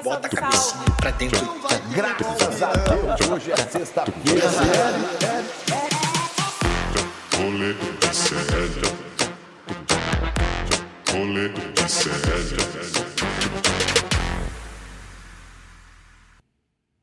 bota a cabecinha pra dentro. Graças a Deus, hoje é sexta-feira. Rolê de sério. Rolê de sério.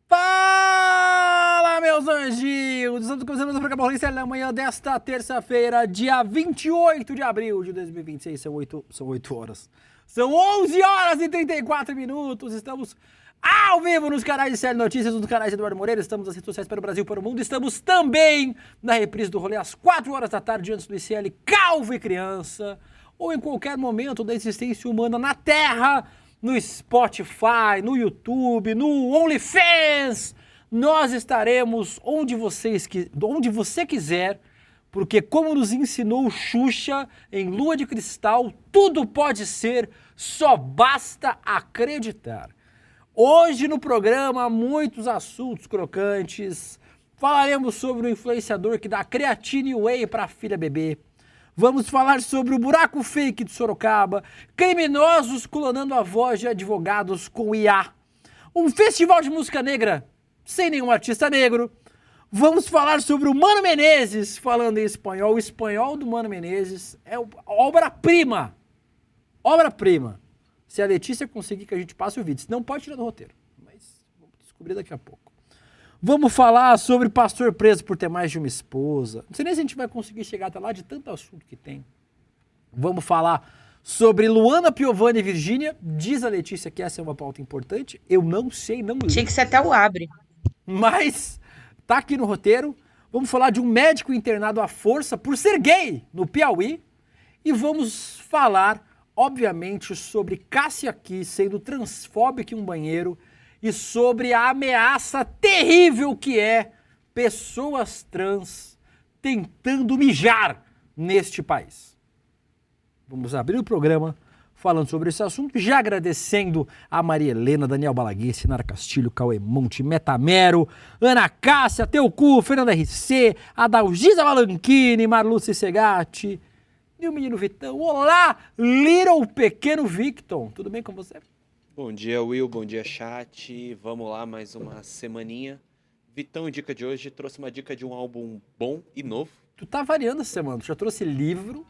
Fala, meus anjinhos! Estamos começando o programa Rolê na manhã desta terça-feira, dia 28 de abril de 2026. São 8 horas. São 11 horas e 34 minutos. Estamos ao vivo nos canais de Série Notícias, nos canais de Eduardo Moreira. Estamos nas redes sociais para o Brasil e para o mundo. Estamos também na reprise do Rolê às 4 horas da tarde, antes do ICL Calvo e Criança. Ou em qualquer momento da existência humana na Terra, no Spotify, no YouTube, no OnlyFans. Nós estaremos onde você quiser, porque como nos ensinou Xuxa em Lua de Cristal, tudo pode ser, só basta acreditar. Hoje no programa, muitos assuntos crocantes. Falaremos sobre o influenciador que dá creatina e whey para a filha bebê. Vamos falar sobre o buraco fake de Sorocaba, criminosos clonando a voz de advogados com IA, um festival de música negra sem nenhum artista negro. Vamos falar sobre o Mano Menezes falando em espanhol. O espanhol do Mano Menezes é obra-prima. Obra-prima. Se a Letícia conseguir que a gente passe o vídeo, senão pode tirar do roteiro, mas vamos descobrir daqui a pouco. Vamos falar sobre pastor preso por ter mais de uma esposa. Não sei nem se a gente vai conseguir chegar até lá de tanto assunto que tem. Vamos falar sobre Luana Piovani e Virgínia. Diz a Letícia que essa é uma pauta importante. Eu não sei, não li. Tinha que ser até o abre. Mas tá aqui no roteiro. Vamos falar de um médico internado à força por ser gay no Piauí. E vamos falar, obviamente, sobre Cássia Kiss sendo transfóbica em um banheiro. E sobre a ameaça terrível que é pessoas trans tentando mijar neste país. Vamos abrir o programa falando sobre esse assunto, já agradecendo a Maria Helena, Daniel Balaguer, Sinara Castilho, Cauê Monte, Metamero, Ana Cássia, Teucu, Fernanda RC, Adalgisa Valanchini, Marluce Segatti e o menino Vitão. Olá, Little Pequeno Victon, tudo bem com você? Bom dia, Will. Bom dia, chat. Vamos lá, mais uma semaninha. Vitão, dica de hoje, trouxe uma dica de um álbum bom e novo. Tu tá variando essa semana, tu já trouxe livro,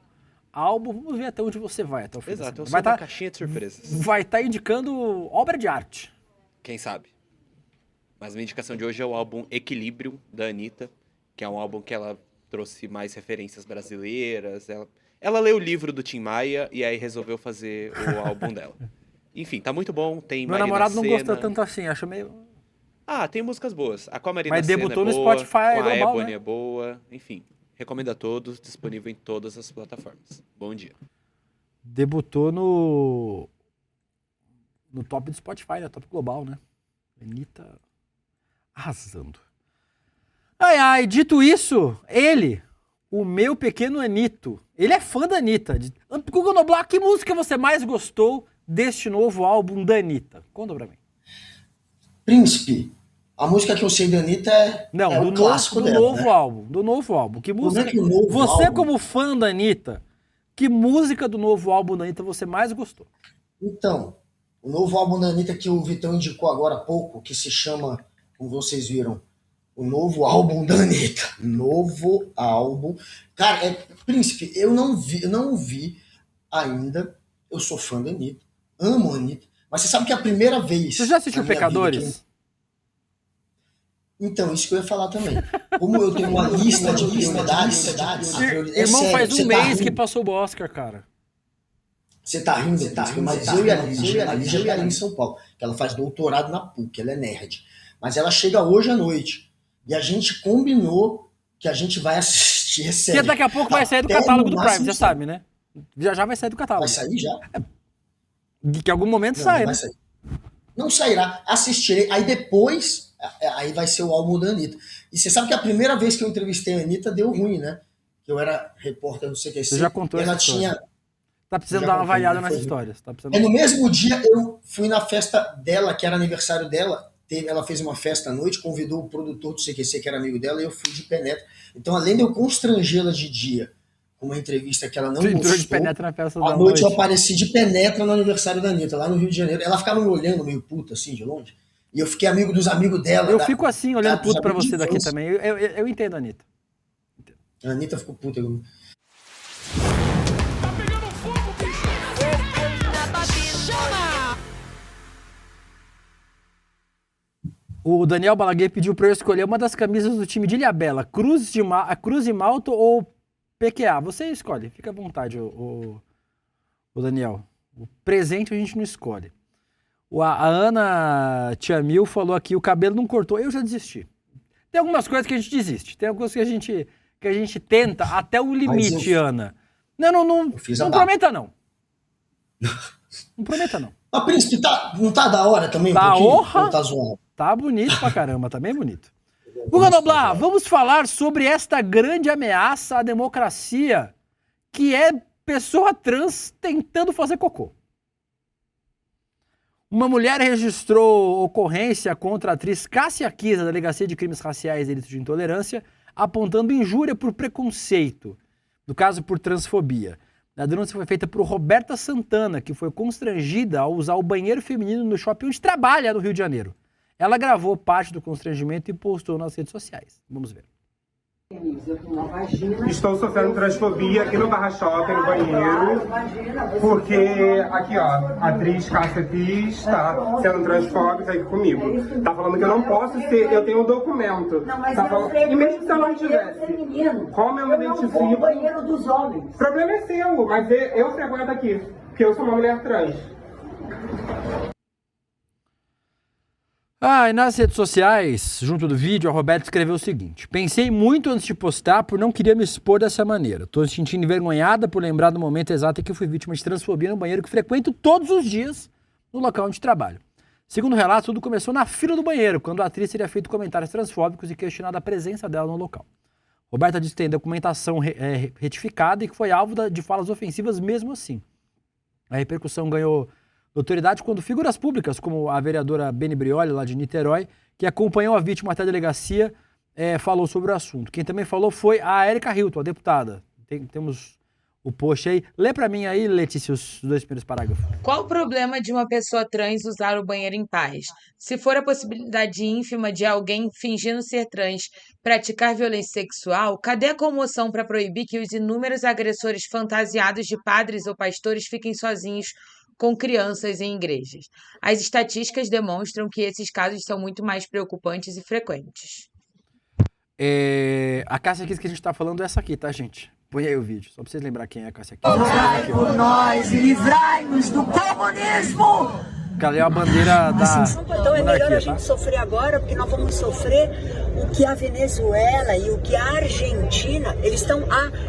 álbum, vamos ver até onde você vai até o fim. Exato, eu sou vai uma caixinha de surpresas. Vai estar indicando obra de arte. Quem sabe? Mas minha indicação de hoje é o álbum Equilíbrio, da Anitta, que é um álbum que ela trouxe mais referências brasileiras. Ela leu o livro do Tim Maia e aí resolveu fazer o álbum dela. Enfim, tá muito bom, tem Meu Marina namorado não Sena. gosta tanto assim, acha meio... Ah, tem músicas boas. A com a Marina Mas Sena debutou é no boa, Spotify com a global, Ebony né? é boa. Enfim, recomendo a todos, disponível em todas as plataformas. Bom dia. Debutou no top do Spotify, né? Top global, né? Anitta arrasando. Ai, ai, dito isso, ele, o meu pequeno Anito, ele é fã da Anitta. Google Noblar, que música você mais gostou deste novo álbum da Anitta? Conta pra mim. Príncipe. A música que eu sei da Anitta é o clássico dela, novo né? álbum. Do novo álbum. Que música? Que o novo você, álbum... como fã da Anitta, que música do novo álbum da Anitta você mais gostou? Então, o novo álbum da Anitta que o Vitão indicou agora há pouco, que se chama, como vocês viram, o novo álbum da Anitta. Novo álbum. Cara, Príncipe, eu não vi ainda. Eu sou fã da Anitta. Amo a Anitta. Mas você sabe que a primeira vez... Você já assistiu Pecadores? Então, isso que eu ia falar também. Como eu tenho uma lista de prioridades... Irmão, faz um mês que passou o Oscar, cara. Você tá rindo, mas eu e a Lígia tá ali em São Paulo, que ela faz doutorado na PUC, ela é nerd. Mas ela chega hoje à noite. E a gente combinou que a gente vai assistir a série. Porque daqui a pouco vai sair do catálogo do Prime, você sabe, né? Já vai sair do catálogo. Vai sair já? Que em algum momento sai, né? Sair. Não sairá. Assistirei. Aí depois, aí vai ser o álbum da Anitta. E você sabe que a primeira vez que eu entrevistei a Anitta deu ruim, né? Eu era repórter do CQC. Você já contou ela essa tinha... história. Tá precisando dar uma avaliada nas histórias. Tá precisando... No mesmo dia, eu fui na festa dela, que era aniversário dela. Ela fez uma festa à noite, convidou o produtor do CQC, que era amigo dela, e eu fui de penetra. Então, além de eu constrangê-la de dia com uma entrevista que ela não Tu entrou de gostou. penetra na festa À da noite eu noite. apareci de penetra no aniversário da Anitta, lá no Rio de Janeiro. Ela ficava me olhando meio puta, assim, de longe. E eu fiquei amigo dos amigos dela. Eu fico assim, olhando dos puto pra amigos de você daqui infância. também. Eu entendo, Anitta. A Anitta ficou puta. O Daniel Balaguer pediu pra eu escolher uma das camisas do time de Ilhabela, Cruz e Malta ou PQA. Você escolhe, fica à vontade, o Daniel. O presente a gente não escolhe. A Ana Tiamil falou aqui, o cabelo não cortou, eu já desisti. Tem algumas coisas que a gente desiste, tem algumas coisas que a gente tenta até o limite, Ana. Não prometa não. Não prometa não. Mas, Príncipe, não tá da hora também? Tá, pouquinho? honra. Ou tá zoando? Tá bonito pra caramba, tá bem bonito. Guga Noblar, vamos falar sobre esta grande ameaça à democracia, que é pessoa trans tentando fazer cocô. Uma mulher registrou ocorrência contra a atriz Cássia Kiss, da Delegacia de Crimes Raciais e Delitos de Intolerância, apontando injúria por preconceito, no caso por transfobia. A denúncia foi feita por Roberta Santana, que foi constrangida ao usar o banheiro feminino no shopping onde trabalha no Rio de Janeiro. Ela gravou parte do constrangimento e postou nas redes sociais. Vamos ver. Estou sofrendo transfobia aqui no Barra Shopping, no banheiro, porque aqui, ó, a atriz Cássia Kiss tá sendo transfóbica aqui comigo. Tá falando que eu não posso ser, eu tenho um documento. Não, mas tá falando, e mesmo se eu não tivesse, como eu me identifico? No banheiro dos homens. O problema é seu, mas eu frequento aqui, porque eu sou uma mulher trans. E nas redes sociais, junto do vídeo, a Roberta escreveu o seguinte: pensei muito antes de postar por não querer me expor dessa maneira. Tô me sentindo envergonhada por lembrar do momento exato em que eu fui vítima de transfobia no banheiro que frequento todos os dias no local onde trabalho. Segundo o relato, tudo começou na fila do banheiro, quando a atriz teria feito comentários transfóbicos e questionado a presença dela no local. Roberta disse que tem documentação retificada e que foi alvo de falas ofensivas mesmo assim. A repercussão ganhou notoriedade quando figuras públicas, como a vereadora Beni Brioli, lá de Niterói, que acompanhou a vítima até a delegacia, falou sobre o assunto. Quem também falou foi a Érica Hilton, a deputada. Temos o post aí. Lê pra mim aí, Letícia, os dois primeiros parágrafos. Qual o problema de uma pessoa trans usar o banheiro em paz? Se for a possibilidade ínfima de alguém fingindo ser trans praticar violência sexual, cadê a comoção para proibir que os inúmeros agressores fantasiados de padres ou pastores fiquem sozinhos com crianças em igrejas? As estatísticas demonstram que esses casos são muito mais preocupantes e frequentes. A Cássia Kiss que a gente tá falando é essa aqui, tá, gente? Põe aí o vídeo, só pra vocês lembrar quem é a Cássia Kiss. Orai por nós e livrai-nos do comunismo! Cadê a bandeira da Então é melhor a gente tá? sofrer agora, porque nós vamos sofrer o que a Venezuela e o que a Argentina, eles estão...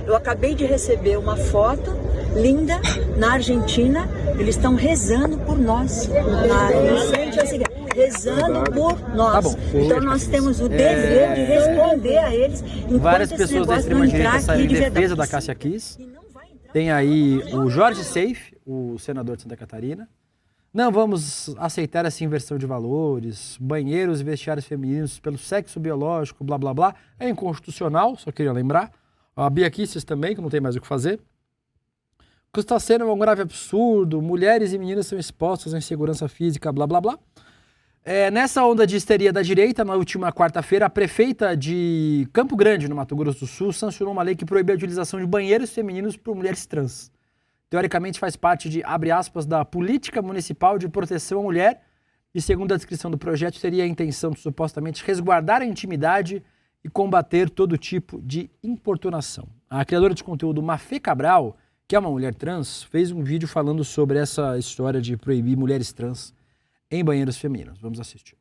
eu acabei de receber uma foto linda na Argentina, eles estão rezando por nós. Em frente à igreja, rezando por nós. Tá bom, então nós temos o dever de responder a eles. Várias enquanto esse pessoas da negócio não extrema-direita entrar saíram em aqui de defesa verdade. da Cássia Kiss. E não vai entrar. Tem aí o Jorge Seife, o senador de Santa Catarina. Não vamos aceitar essa inversão de valores, banheiros e vestiários femininos pelo sexo biológico, blá blá blá. É inconstitucional, só queria lembrar. A Bia Kicis também, que não tem mais o que fazer. O que está sendo é um grave absurdo, mulheres e meninas são expostas à insegurança física, blá blá blá. Nessa onda de histeria da direita, na última quarta-feira, a prefeita de Campo Grande, no Mato Grosso do Sul, sancionou uma lei que proíbe a utilização de banheiros femininos por mulheres trans. Teoricamente faz parte de, abre aspas, da política municipal de proteção à mulher e, segundo a descrição do projeto, teria a intenção de supostamente resguardar a intimidade e combater todo tipo de importunação. A criadora de conteúdo Mafê Cabral, que é uma mulher trans, fez um vídeo falando sobre essa história de proibir mulheres trans em banheiros femininos. Vamos assistir.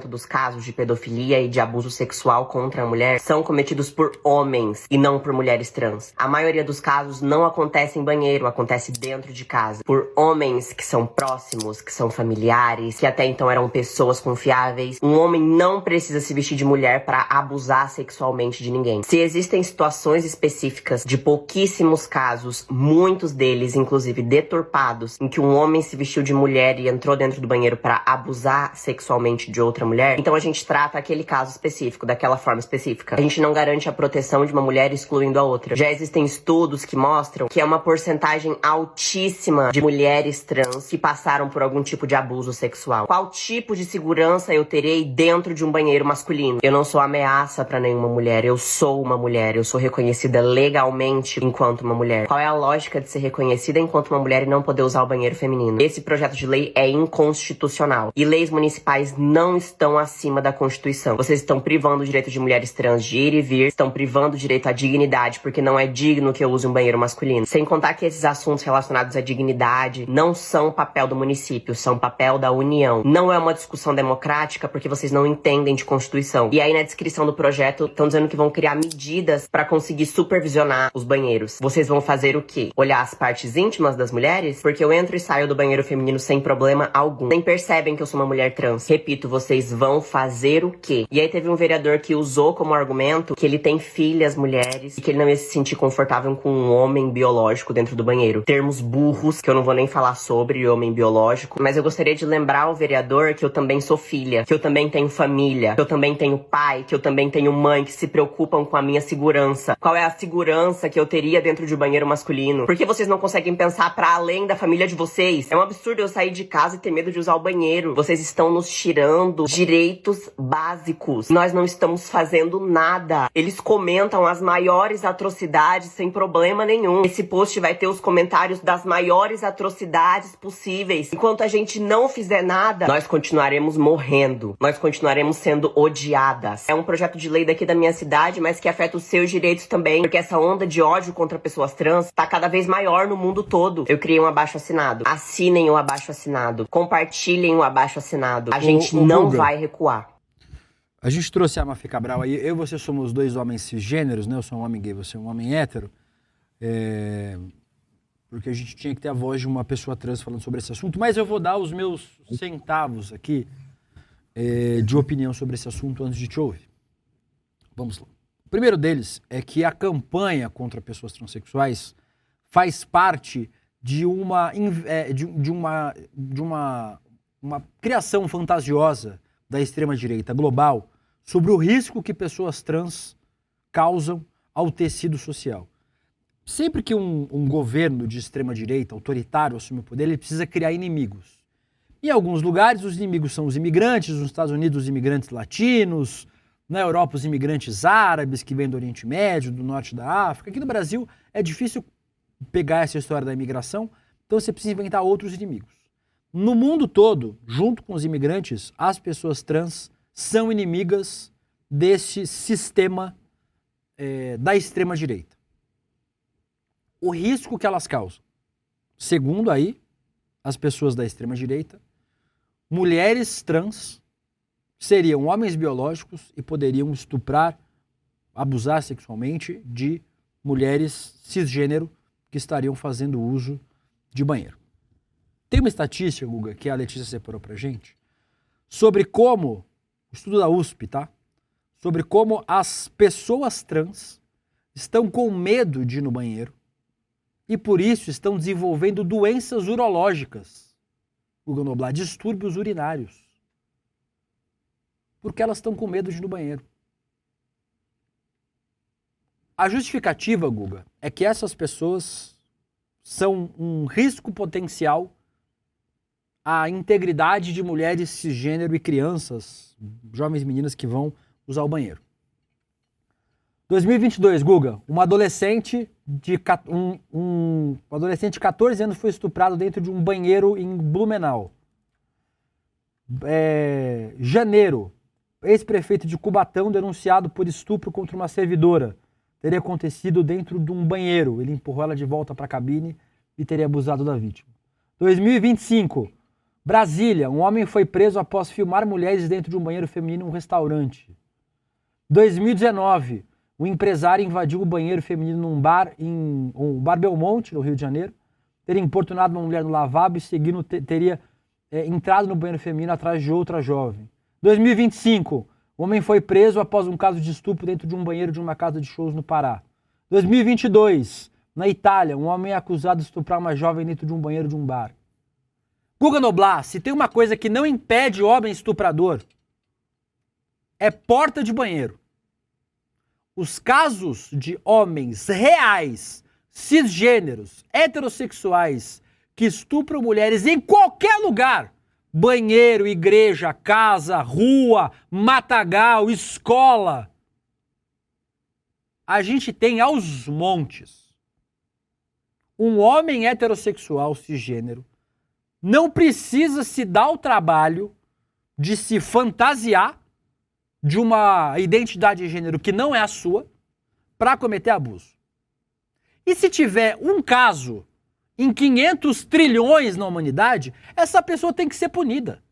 Dos casos de pedofilia e de abuso sexual contra a mulher são cometidos por homens e não por mulheres trans. A maioria dos casos não acontece em banheiro, acontece dentro de casa, por homens que são próximos, que são familiares, que até então eram pessoas confiáveis. Um homem não precisa se vestir de mulher para abusar sexualmente de ninguém. Se existem situações específicas de pouquíssimos casos, muitos deles inclusive deturpados, em que um homem se vestiu de mulher e entrou dentro do banheiro para abusar sexualmente de outro outra mulher, então a gente trata aquele caso específico, daquela forma específica. A gente não garante a proteção de uma mulher excluindo a outra. Já existem estudos que mostram que é uma porcentagem altíssima de mulheres trans que passaram por algum tipo de abuso sexual. Qual tipo de segurança eu terei dentro de um banheiro masculino? Eu não sou ameaça pra nenhuma mulher, eu sou uma mulher, eu sou reconhecida legalmente enquanto uma mulher. Qual é a lógica de ser reconhecida enquanto uma mulher e não poder usar o banheiro feminino? Esse projeto de lei é inconstitucional. E leis municipais não estão acima da Constituição. Vocês estão privando o direito de mulheres trans de ir e vir, estão privando o direito à dignidade, porque não é digno que eu use um banheiro masculino. Sem contar que esses assuntos relacionados à dignidade não são papel do município, são papel da União. Não é uma discussão democrática porque vocês não entendem de Constituição. E aí na descrição do projeto estão dizendo que vão criar medidas para conseguir supervisionar os banheiros. Vocês vão fazer o quê? Olhar as partes íntimas das mulheres? Porque eu entro e saio do banheiro feminino sem problema algum. Nem percebem que eu sou uma mulher trans. Repito, vocês vão fazer o quê? E aí teve um vereador que usou como argumento que ele tem filhas mulheres e que ele não ia se sentir confortável com um homem biológico dentro do banheiro. Termos burros, que eu não vou nem falar sobre homem biológico, mas eu gostaria de lembrar ao vereador que eu também sou filha, que eu também tenho família, que eu também tenho pai, que eu também tenho mãe, que se preocupam com a minha segurança. Qual é a segurança que eu teria dentro de um banheiro masculino? Por que vocês não conseguem pensar pra além da família de vocês? É um absurdo eu sair de casa e ter medo de usar o banheiro. Vocês estão nos tirando direitos básicos. Nós não estamos fazendo nada. Eles comentam as maiores atrocidades sem problema nenhum. Esse post vai ter os comentários das maiores atrocidades possíveis. Enquanto a gente não fizer nada, nós continuaremos morrendo. Nós continuaremos sendo odiadas. É um projeto de lei daqui da minha cidade, mas que afeta os seus direitos também, porque essa onda de ódio contra pessoas trans tá cada vez maior no mundo todo. Eu criei um abaixo-assinado. Assinem o abaixo-assinado. Compartilhem o abaixo-assinado. A gente não Guga, vai recuar. A gente trouxe a Mafi Cabral aí. Eu e você somos dois homens cisgêneros, né? Eu sou um homem gay, você é um homem hétero. Porque a gente tinha que ter a voz de uma pessoa trans falando sobre esse assunto. Mas eu vou dar os meus centavos aqui de opinião sobre esse assunto antes de te ouvir. Vamos lá. O primeiro deles é que a campanha contra pessoas transexuais faz parte de uma criação fantasiosa da extrema-direita global sobre o risco que pessoas trans causam ao tecido social. Sempre que um governo de extrema-direita, autoritário, assume o poder, ele precisa criar inimigos. Em alguns lugares, os inimigos são os imigrantes, nos Estados Unidos, os imigrantes latinos, na Europa, os imigrantes árabes que vêm do Oriente Médio, do Norte da África. Aqui no Brasil, é difícil pegar essa história da imigração, então você precisa inventar outros inimigos. No mundo todo, junto com os imigrantes, as pessoas trans são inimigas desse sistema da extrema-direita. O risco que elas causam, segundo aí as pessoas da extrema-direita, mulheres trans seriam homens biológicos e poderiam estuprar, abusar sexualmente de mulheres cisgênero que estariam fazendo uso de banheiro. Tem uma estatística, Guga, que a Letícia separou pra gente, sobre como, estudo da USP, tá? Sobre como as pessoas trans estão com medo de ir no banheiro e por isso estão desenvolvendo doenças urológicas, Guga Noblar, distúrbios urinários. Porque elas estão com medo de ir no banheiro. A justificativa, Guga, é que essas pessoas são um risco potencial à integridade de mulheres cisgênero e crianças, jovens meninas que vão usar o banheiro. 2022, Guga, um adolescente de 14 anos foi estuprado dentro de um banheiro em Blumenau. Janeiro, ex-prefeito de Cubatão denunciado por estupro contra uma servidora. Teria acontecido dentro de um banheiro. Ele empurrou ela de volta para a cabine e teria abusado da vítima. 2025, Brasília, um homem foi preso após filmar mulheres dentro de um banheiro feminino em um restaurante. 2019, um empresário invadiu o banheiro feminino num bar em Bar Belmonte, no Rio de Janeiro. Teria importunado uma mulher no lavabo e seguindo teria entrado no banheiro feminino atrás de outra jovem. 2025, o homem foi preso após um caso de estupro dentro de um banheiro de uma casa de shows no Pará. 2022, na Itália, um homem é acusado de estuprar uma jovem dentro de um banheiro de um bar. Guga Noblar, se tem uma coisa que não impede homem estuprador é porta de banheiro. Os casos de homens reais, cisgêneros, heterossexuais, que estupram mulheres em qualquer lugar, banheiro, igreja, casa, rua, matagal, escola, a gente tem aos montes. Um homem heterossexual cisgênero não precisa se dar o trabalho de se fantasiar de uma identidade de gênero que não é a sua para cometer abuso. E se tiver um caso em 500 trilhões na humanidade, essa pessoa tem que ser punida.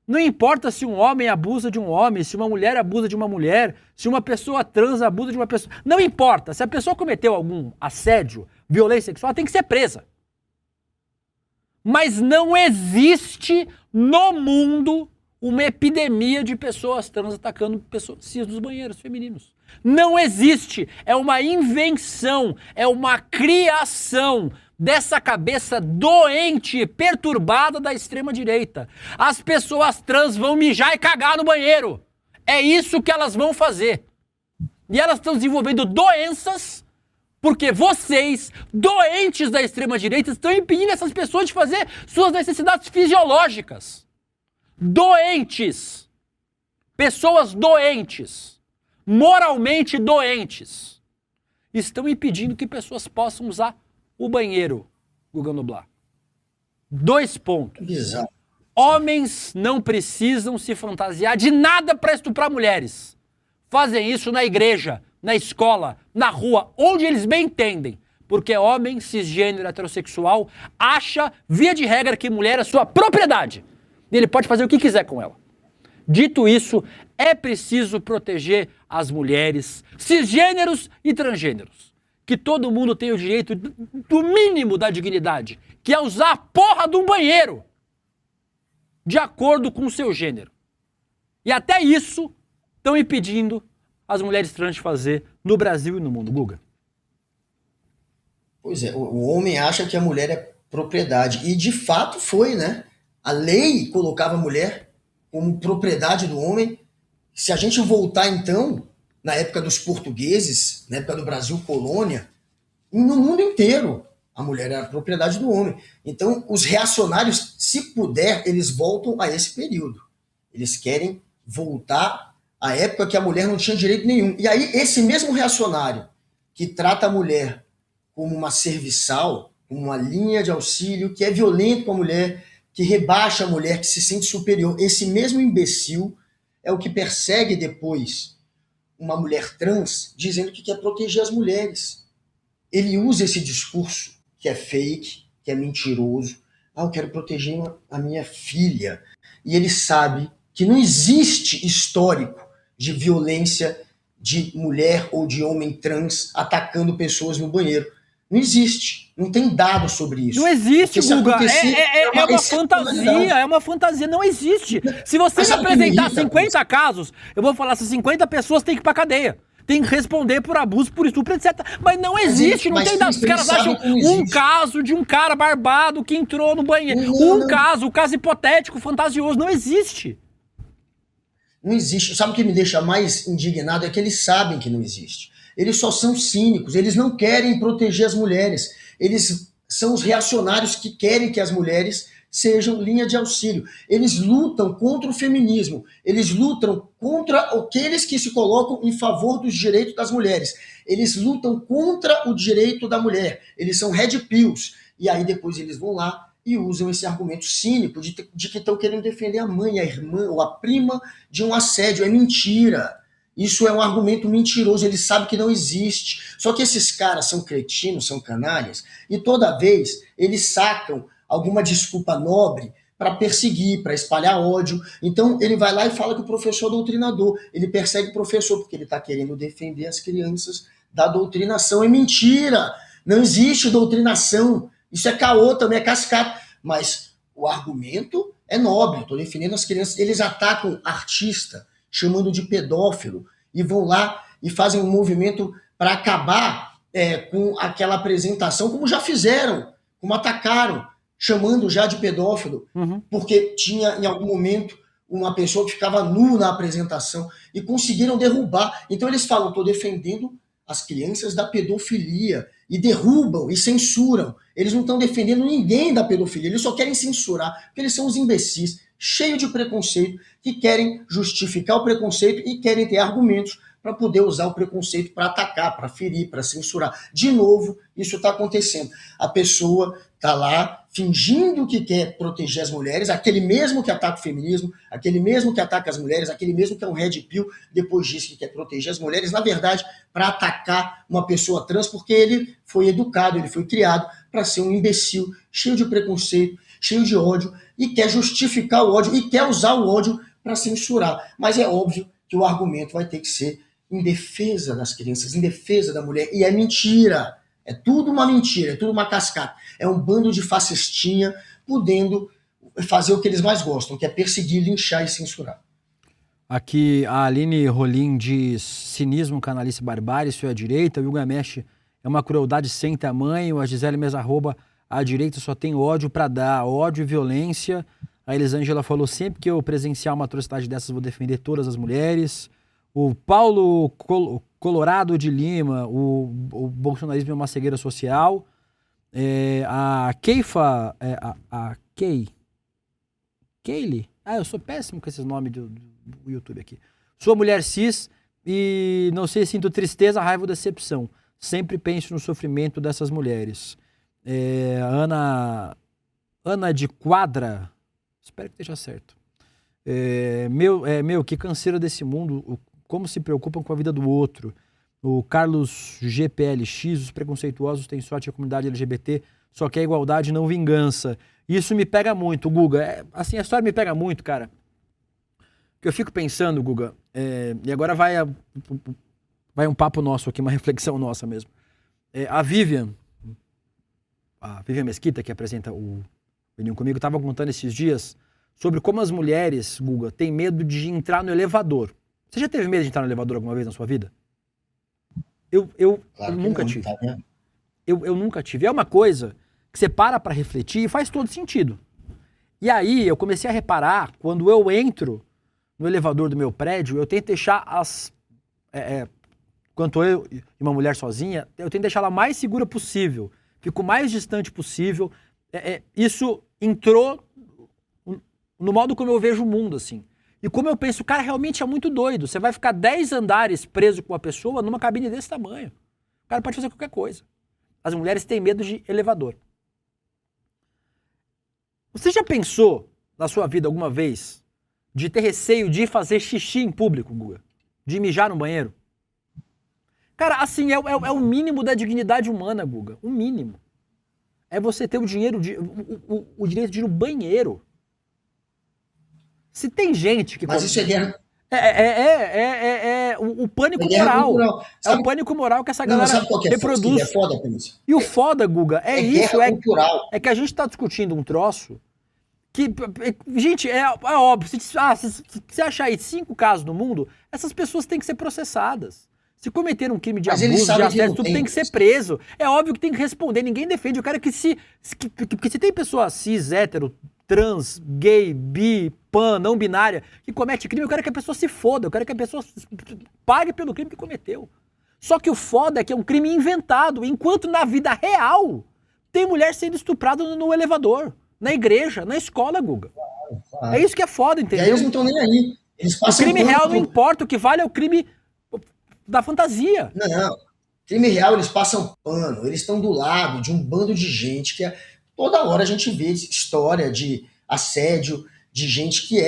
Não importa se um homem abusa de um homem, se uma mulher abusa de uma mulher, se uma pessoa trans abusa de uma pessoa. Não importa. Se a pessoa cometeu algum assédio, violência sexual, tem que ser presa. Mas não existe no mundo uma epidemia de pessoas trans atacando pessoas cis nos banheiros femininos. Não existe. É uma invenção, é uma criação dessa cabeça doente, perturbada da extrema-direita. As pessoas trans vão mijar e cagar no banheiro. É isso que elas vão fazer. E elas estão desenvolvendo doenças porque vocês, doentes da extrema-direita, estão impedindo essas pessoas de fazer suas necessidades fisiológicas. Doentes. Pessoas doentes. Moralmente doentes. Estão impedindo que pessoas possam usar o banheiro, Guga Noblar. 2 pontos. Bizarro. Homens não precisam se fantasiar de nada para estuprar mulheres. Fazem isso na igreja, na escola, na rua, onde eles bem entendem. Porque homem cisgênero heterossexual acha, via de regra, que mulher é sua propriedade. E ele pode fazer o que quiser com ela. Dito isso, é preciso proteger as mulheres, cisgêneros e transgêneros. Que todo mundo tem o direito do mínimo da dignidade, que é usar a porra de um banheiro de acordo com o seu gênero. E até isso estão impedindo as mulheres trans de fazer no Brasil e no mundo. Guga. Pois é, o homem acha que a mulher é propriedade. E de fato foi, né? A lei colocava a mulher como propriedade do homem. Se a gente voltar então, na época dos portugueses, na época do Brasil colônia, no mundo inteiro a mulher era propriedade do homem. Então os reacionários, se puder, eles voltam a esse período. Eles querem voltar à época que a mulher não tinha direito nenhum. E aí esse mesmo reacionário que trata a mulher como uma serviçal, como uma linha de auxílio, que é violento com a mulher, que rebaixa a mulher, que se sente superior, esse mesmo imbecil é o que persegue depois uma mulher trans, dizendo que quer proteger as mulheres. Ele usa esse discurso que é fake, que é mentiroso. Ah, eu quero proteger a minha filha. E ele sabe que não existe histórico de violência de mulher ou de homem trans atacando pessoas no banheiro. Não existe. Não tem dado sobre isso. Não existe, Guga. É uma fantasia, é uma fantasia. Não existe. Se você me apresentar 50 casos, eu vou falar, essas 50 pessoas têm que ir pra cadeia. Tem que responder por abuso, por estupro, etc. Mas não existe, não tem dado. Os caras acham um caso de um cara barbado que entrou no banheiro. Um caso hipotético, fantasioso. Não existe. Não existe. Sabe o que me deixa mais indignado? É que eles sabem que não existe. Eles só são cínicos, eles não querem proteger as mulheres. Eles são os reacionários que querem que as mulheres sejam linha de auxílio. Eles lutam contra o feminismo, eles lutam contra aqueles que se colocam em favor dos direitos das mulheres. Eles lutam contra o direito da mulher. Eles são red pills. E aí depois eles vão lá e usam esse argumento cínico de que estão querendo defender a mãe, a irmã ou a prima de um assédio. É mentira. Isso é um argumento mentiroso, eles sabem que não existe. Só que esses caras são cretinos, são canalhas, e toda vez eles sacam alguma desculpa nobre para perseguir, para espalhar ódio. Então ele vai lá e fala que o professor é doutrinador. Ele persegue o professor porque ele está querendo defender as crianças da doutrinação. É mentira! Não existe doutrinação. Isso é caô também, é cascata. Mas o argumento é nobre. Estou defendendo as crianças. Eles atacam artista, chamando de pedófilo, e vão lá e fazem um movimento para acabar com aquela apresentação, como já fizeram, como atacaram, chamando já de pedófilo, porque tinha em algum momento uma pessoa que ficava nu na apresentação e conseguiram derrubar. Então eles falam, estou defendendo as crianças da pedofilia, e derrubam e censuram. Eles não estão defendendo ninguém da pedofilia, eles só querem censurar, porque eles são os imbecis, cheios de preconceito, que querem justificar o preconceito e querem ter argumentos para poder usar o preconceito para atacar, para ferir, para censurar. De novo, isso está acontecendo. A pessoa está lá fingindo que quer proteger as mulheres, aquele mesmo que ataca o feminismo, aquele mesmo que ataca as mulheres, aquele mesmo que é um red pill, depois diz que quer proteger as mulheres, na verdade, para atacar uma pessoa trans, porque ele foi educado, ele foi criado para ser um imbecil, cheio de preconceito, cheio de ódio, e quer justificar o ódio, e quer usar o ódio para censurar. Mas é óbvio que o argumento vai ter que ser em defesa das crianças, em defesa da mulher, e é mentira. É tudo uma mentira, é tudo uma cascata. É um bando de fascistinha podendo fazer o que eles mais gostam, que é perseguir, linchar e censurar. Aqui a Aline Rolim diz: cinismo, canalice, barbárie, isso é a direita. O Gilgamesh é uma crueldade sem tamanho. A Gisele Mesa arroba: a direita só tem ódio para dar, ódio e violência. A Elisângela falou: sempre que eu presenciar uma atrocidade dessas, vou defender todas as mulheres. O Paulo Colorado de Lima: o bolsonarismo é uma cegueira social. A Keifa, Keile? Eu sou péssimo com esses nomes do YouTube aqui. Sou mulher cis e não sei, sinto tristeza, raiva ou decepção. Sempre penso no sofrimento dessas mulheres. Ana de Quadra, espero que esteja certo. Que canseira desse mundo, como se preocupam com a vida do outro. O Carlos GPLX, os preconceituosos têm sorte, a comunidade LGBT só quer igualdade, não vingança. Isso me pega muito, Guga. Assim, a história me pega muito, cara. O que eu fico pensando, Guga, e agora vai um papo nosso aqui, uma reflexão nossa mesmo. A Vivian Mesquita, que apresenta o Venham Comigo, estava contando esses dias sobre como as mulheres, Guga, têm medo de entrar no elevador. Você já teve medo de entrar no elevador alguma vez na sua vida? Eu nunca tive. Tá, né? Eu nunca tive. É uma coisa que você para refletir e faz todo sentido. E aí eu comecei a reparar, quando eu entro no elevador do meu prédio, eu tento deixar quanto eu e uma mulher sozinha, eu tento deixar ela mais segura possível. Fico o mais distante possível. Isso entrou no modo como eu vejo o mundo, assim. E como eu penso, o cara realmente é muito doido. Você vai ficar 10 andares preso com uma pessoa numa cabine desse tamanho. O cara pode fazer qualquer coisa. As mulheres têm medo de elevador. Você já pensou na sua vida alguma vez de ter receio de fazer xixi em público, Guga? De mijar no banheiro? Cara, assim, é o mínimo da dignidade humana, Guga. O mínimo. É você ter o direito de ir no banheiro. Se tem gente que... Mas isso é guerra... o pânico moral. É o pânico moral que essa galera reproduz. É foda, Penícia. E o foda, Guga, isso. É que a gente tá discutindo um troço que, gente, é óbvio. Se você achar aí 5 casos no mundo, essas pessoas têm que ser processadas. Se cometer um crime de abuso, de assédio, tudo tem que ser preso. É óbvio que tem que responder. Ninguém defende o cara que se tem pessoa cis, hétero, trans, gay, bi, pan, não binária, que comete crime, eu quero que a pessoa se foda, eu quero que a pessoa pague pelo crime que cometeu. Só que o foda é que é um crime inventado, enquanto na vida real tem mulher sendo estuprada no elevador, na igreja, na escola, Guga. Claro. É isso que é foda, entendeu? E eles não estão nem aí. O crime real não importa, o que vale é o crime da fantasia. Não, crime real eles passam pano, eles estão do lado de um bando de gente que toda hora a gente vê história de assédio, de gente que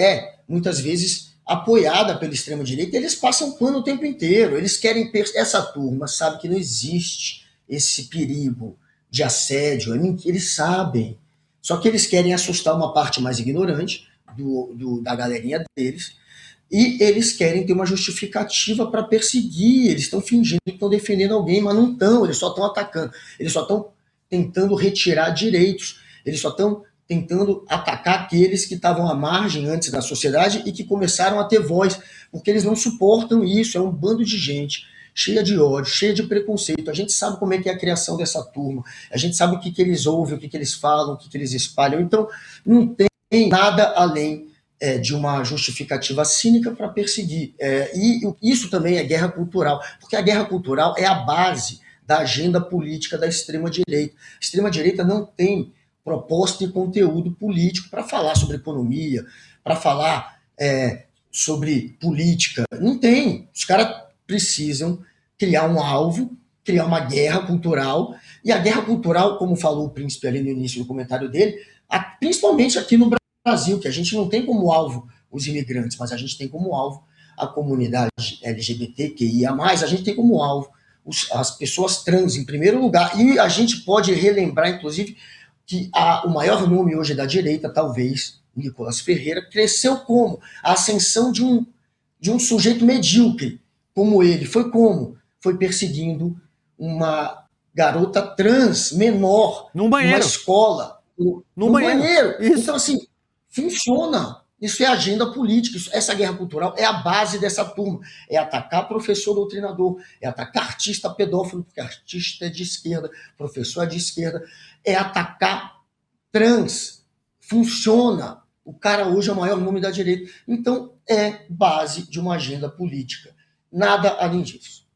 muitas vezes, apoiada pela extrema-direita, eles passam pano o tempo inteiro. Eles querem... Essa turma sabe que não existe esse perigo de assédio, eles sabem. Só que eles querem assustar uma parte mais ignorante da galerinha deles, e eles querem ter uma justificativa para perseguir. Eles estão fingindo que estão defendendo alguém, mas não estão, eles só estão atacando. Eles só estão tentando retirar direitos, eles só estão tentando atacar aqueles que estavam à margem antes da sociedade e que começaram a ter voz, porque eles não suportam isso. É um bando de gente cheia de ódio, cheia de preconceito. A gente sabe como é que é a criação dessa turma, a gente sabe o que eles ouvem, o que eles falam, o que eles espalham. Então, não tem nada além de uma justificativa cínica para perseguir. E isso também é guerra cultural, porque a guerra cultural é a base da agenda política da extrema-direita. A extrema-direita não tem proposta e conteúdo político para falar sobre economia, para falar sobre política. Não tem. Os caras precisam criar um alvo, criar uma guerra cultural, e a guerra cultural, como falou o Príncipe ali no início do comentário dele, principalmente aqui no Brasil, que a gente não tem como alvo os imigrantes, mas a gente tem como alvo a comunidade LGBTQIA+, a gente tem como alvo as pessoas trans, em primeiro lugar. E a gente pode relembrar, inclusive, que o maior nome hoje da direita, talvez, Nicolas Ferreira, cresceu como? A ascensão de um sujeito medíocre, como ele. Foi como? Foi perseguindo uma garota trans menor numa escola, no banheiro. Então, assim, funciona. Isso é agenda política. Essa guerra cultural é a base dessa turma. É atacar professor doutrinador, é atacar artista pedófilo, porque artista é de esquerda, professor é de esquerda, é atacar trans. Funciona. O cara hoje é o maior nome da direita. Então, é base de uma agenda política. Nada além disso.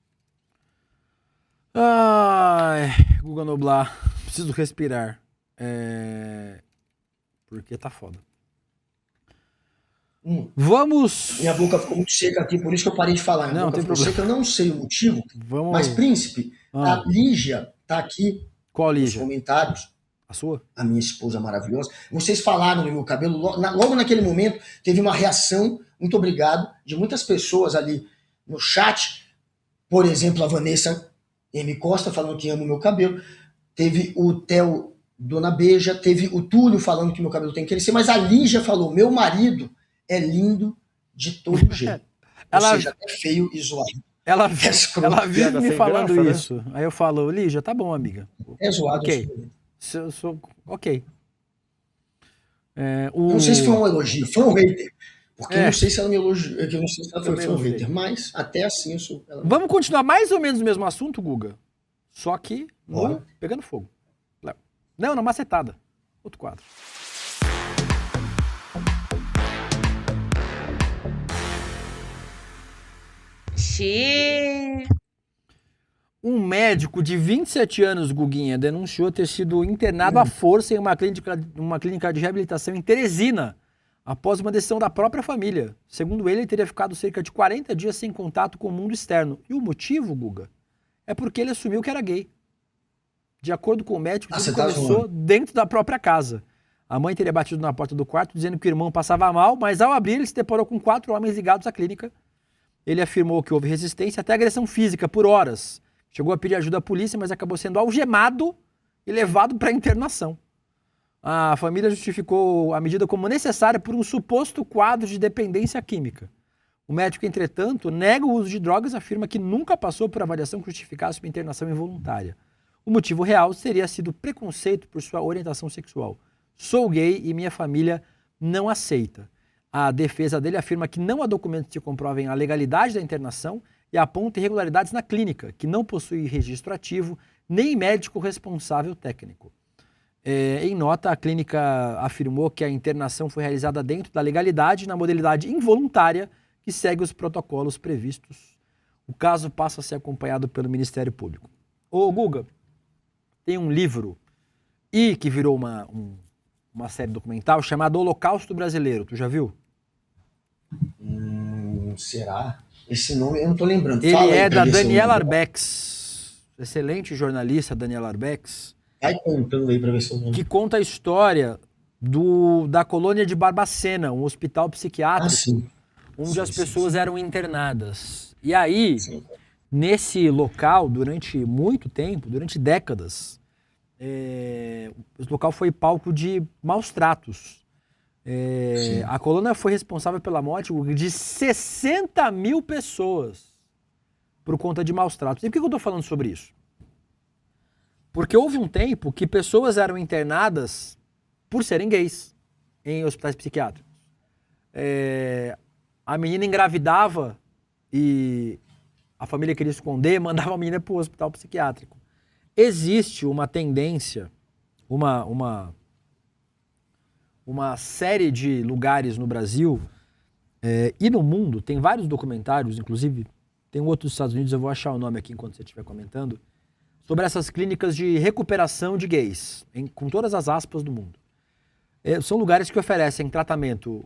Ai, Guga Noblar, preciso respirar. Porque tá foda. Vamos. Minha boca ficou muito seca aqui, por isso que eu parei de falar. Não tem problema. Seca, eu não sei o motivo, mas, Príncipe, a Lígia tá aqui. Qual Lígia? Nos comentários. A sua? A minha esposa maravilhosa. Vocês falaram no meu cabelo, logo naquele momento, teve uma reação, muito obrigado, de muitas pessoas ali no chat. Por exemplo, a Vanessa M. Costa falando que ama o meu cabelo. Teve o Theo Dona Beija, teve o Túlio falando que meu cabelo tem que crescer, mas a Lígia falou, meu marido é lindo de todo jeito. Ou seja, é feio e zoado. Ela vive me falando graça, isso. Né? Aí eu falo, Lígia, tá bom, amiga. É zoado. Ok. Ok. Não sei se foi um elogio, foi um hater. Porque eu não sei se ela me elogiou, eu não sei se ela foi um hater, mas até assim eu sou. Vamos continuar mais ou menos o mesmo assunto, Guga? Só que pegando fogo. Não, na macetada. Outro quadro. Um médico de 27 anos, Guguinha, denunciou ter sido internado à força em uma clínica de reabilitação em Teresina, após uma decisão da própria família. Segundo ele teria ficado cerca de 40 dias sem contato com o mundo externo. E o motivo, Guga, é porque ele assumiu que era gay. De acordo com o médico, tudo começou dentro da própria casa. A mãe teria batido na porta do quarto, dizendo que o irmão passava mal, mas ao abrir ele se deparou com 4 homens ligados à clínica. Ele afirmou que houve resistência, até agressão física, por horas. Chegou a pedir ajuda à polícia, mas acabou sendo algemado e levado para internação. A família justificou a medida como necessária por um suposto quadro de dependência química. O médico, entretanto, nega o uso de drogas e afirma que nunca passou por avaliação que justificasse uma internação involuntária. O motivo real teria sido preconceito por sua orientação sexual. Sou gay e minha família não aceita. A defesa dele afirma que não há documentos que comprovem a legalidade da internação e aponta irregularidades na clínica, que não possui registro ativo nem médico responsável técnico. Em nota, a clínica afirmou que a internação foi realizada dentro da legalidade na modalidade involuntária que segue os protocolos previstos. O caso passa a ser acompanhado pelo Ministério Público. Ô, Guga, tem um livro que virou uma série documental chamada Holocausto Brasileiro. Tu já viu? Será? Esse nome eu não tô lembrando. Ele é da Daniela Arbex. Excelente jornalista, Daniela Arbex. Vai contando aí pra ver se eu lembro. Que conta a história da colônia de Barbacena, um hospital psiquiátrico, onde as pessoas eram internadas. E aí, nesse local, durante muito tempo, durante décadas, o local foi palco de maus tratos. A colônia foi responsável pela morte de 60 mil pessoas por conta de maus tratos. E por que eu estou falando sobre isso? Porque houve um tempo que pessoas eram internadas por serem gays em hospitais psiquiátricos. A menina engravidava e a família queria esconder, mandava a menina para o hospital psiquiátrico. Existe uma tendência, uma uma série de lugares no Brasil e no mundo, tem vários documentários, inclusive tem um outro dos Estados Unidos, eu vou achar o nome aqui enquanto você estiver comentando, sobre essas clínicas de recuperação de gays, com todas as aspas do mundo. São lugares que oferecem tratamento.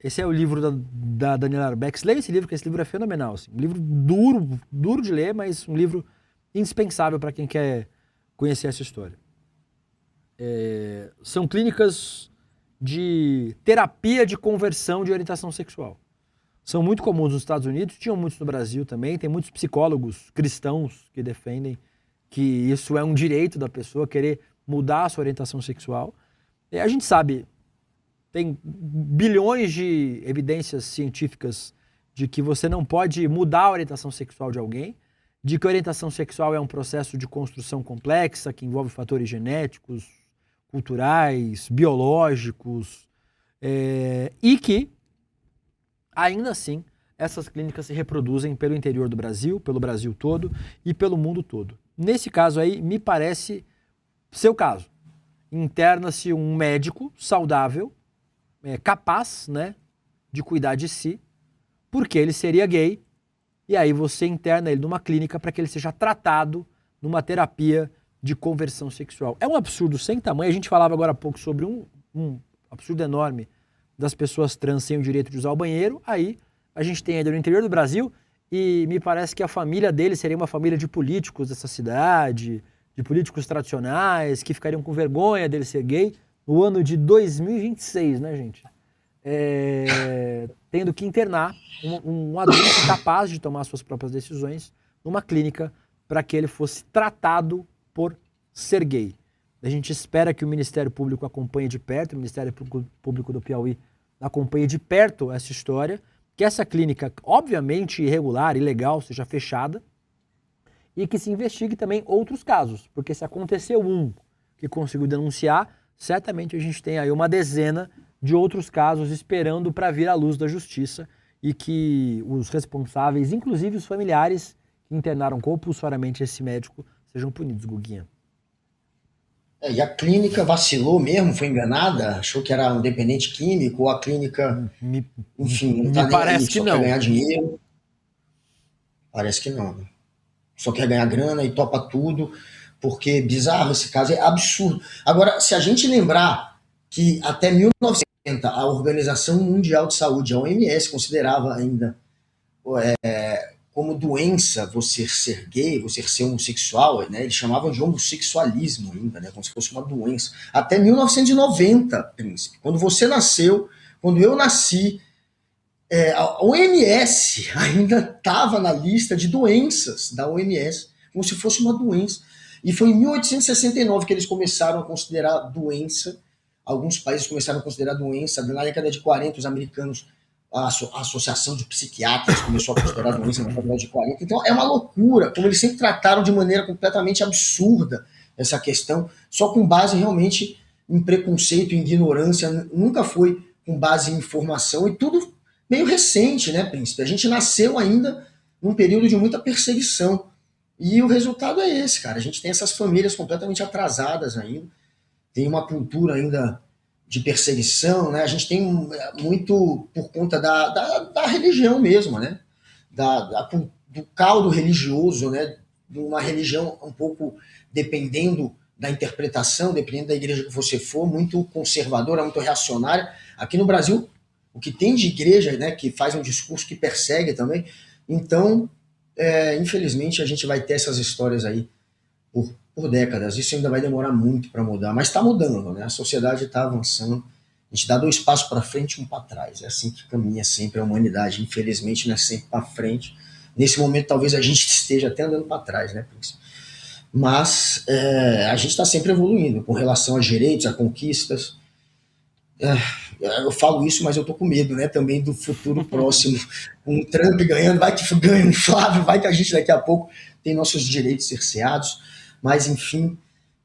Esse é o livro da Daniela Arbex. Leia esse livro, porque esse livro é fenomenal. Assim. Um livro duro de ler, mas um livro indispensável para quem quer conhecer essa história. São clínicas de terapia de conversão de orientação sexual. São muito comuns nos Estados Unidos, tinham muitos no Brasil também, tem muitos psicólogos cristãos que defendem que isso é um direito da pessoa, querer mudar a sua orientação sexual. A gente sabe, tem bilhões de evidências científicas de que você não pode mudar a orientação sexual de alguém, de que a orientação sexual é um processo de construção complexa, que envolve fatores genéticos, culturais, biológicos, e que, ainda assim, essas clínicas se reproduzem pelo interior do Brasil, pelo Brasil todo e pelo mundo todo. Nesse caso aí, me parece seu caso. Interna-se um médico saudável, capaz, né, de cuidar de si, porque ele seria gay, e aí você interna ele numa clínica para que ele seja tratado numa terapia de conversão sexual. É um absurdo sem tamanho. A gente falava agora há pouco sobre um absurdo enorme das pessoas trans sem o direito de usar o banheiro. Aí a gente tem ainda no interior do Brasil, e me parece que a família dele seria uma família de políticos dessa cidade, de políticos tradicionais, que ficariam com vergonha dele ser gay no ano de 2026, né, gente? Tendo que internar um adulto capaz de tomar suas próprias decisões numa clínica para que ele fosse tratado por ser gay. A gente espera que o Ministério Público acompanhe de perto, o Ministério Público do Piauí acompanhe de perto essa história, que essa clínica, obviamente irregular, ilegal, seja fechada, e que se investigue também outros casos, porque se aconteceu um que conseguiu denunciar, certamente a gente tem aí uma dezena de outros casos esperando para vir à luz da justiça e que os responsáveis, inclusive os familiares que internaram compulsoriamente esse médico, sejam punidos, Guguinha. E a clínica vacilou mesmo, foi enganada, achou que era um dependente químico, ou a clínica, enfim, não tá nem parece aí, que só não. quer ganhar dinheiro. Parece que não, né? Só quer ganhar grana e topa tudo, porque bizarro esse caso, é absurdo. Agora, se a gente lembrar que até 1970 a Organização Mundial de Saúde, a OMS, considerava ainda como doença você ser gay, você ser homossexual, né? Eles chamavam de homossexualismo ainda, né? Como se fosse uma doença. Até 1990, príncipe. Quando você nasceu, quando eu nasci, a OMS ainda estava na lista de doenças da OMS, como se fosse uma doença. E foi em 1869 que eles começaram a considerar doença. Alguns países começaram a considerar doença. Na década de 40, os americanos, a Associação de Psiquiatras começou a considerar doença na década de 40. Então é uma loucura, como eles sempre trataram de maneira completamente absurda essa questão, só com base realmente em preconceito, em ignorância, nunca foi com base em informação, e tudo meio recente, né, príncipe? A gente nasceu ainda num período de muita perseguição, e o resultado é esse, cara. A gente tem essas famílias completamente atrasadas ainda, tem uma cultura ainda de perseguição, né? A gente tem muito por conta da religião mesmo, né? Do caldo religioso, né? De uma religião um pouco, dependendo da interpretação, dependendo da igreja que você for, muito conservadora, muito reacionária. Aqui no Brasil, o que tem de igreja, né, que faz um discurso que persegue também. Então, infelizmente, a gente vai ter essas histórias aí por décadas. Isso ainda vai demorar muito para mudar, mas está mudando, né? A sociedade está avançando. A gente dá 2 passos para frente e 1 para trás. É assim que caminha sempre a humanidade. Infelizmente, não é sempre para frente. Nesse momento, talvez a gente esteja até andando para trás, né, príncipe? Mas a gente está sempre evoluindo com relação aos direitos, a conquistas. Eu falo isso, mas eu tô com medo, né, também do futuro próximo. Um Trump ganhando, vai que ganha um Flávio, vai que a gente daqui a pouco tem nossos direitos cerceados. Mas, enfim,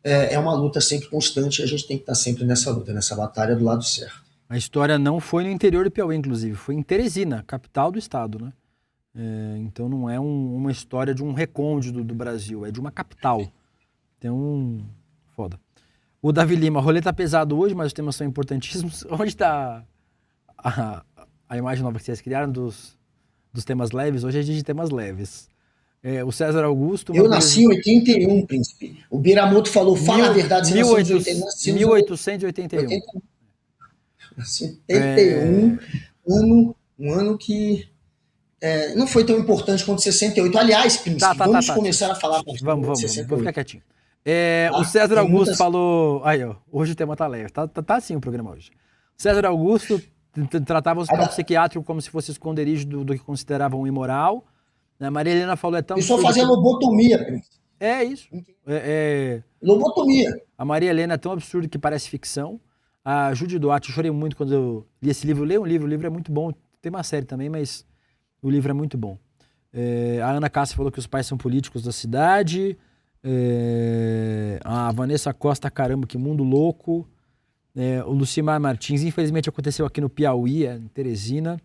é uma luta sempre constante e a gente tem que estar sempre nessa luta, nessa batalha do lado certo. A história não foi no interior do Piauí, inclusive, foi em Teresina, capital do estado, né? Então não é uma história de um recôndito do Brasil, é de uma capital. Então, foda. O Davi Lima, rolê tá pesado hoje, mas os temas são importantíssimos. Onde tá a imagem nova que vocês criaram dos temas leves? Hoje é dia de temas leves. O César Augusto... Eu nasci em 81, príncipe. O Biramoto falou, fala a verdade, você nasceu em 80, nasceu 1881. Nasci em 81, um ano que não foi tão importante quanto 68. Aliás, príncipe, vamos começar a falar... Vamos ficar quietinho. O César Augusto falou... Aí, ó, hoje o tema tá leve. Tá assim o programa hoje. O César Augusto tratava o hospital psiquiátrico como se fosse esconderijo do que consideravam immoral. A Maria Helena falou... E só fazia lobotomia, príncipe. É isso. Lobotomia. A Maria Helena é tão absurdo que parece ficção. A Júlia Duarte, eu chorei muito quando eu li esse livro. Eu leio um livro, o livro é muito bom. Tem uma série também, mas o livro é muito bom. A Ana Cássia falou que os pais são políticos da cidade. A Vanessa Costa, caramba, que mundo louco. O Lucimar Martins, infelizmente aconteceu aqui no Piauí, em Teresina.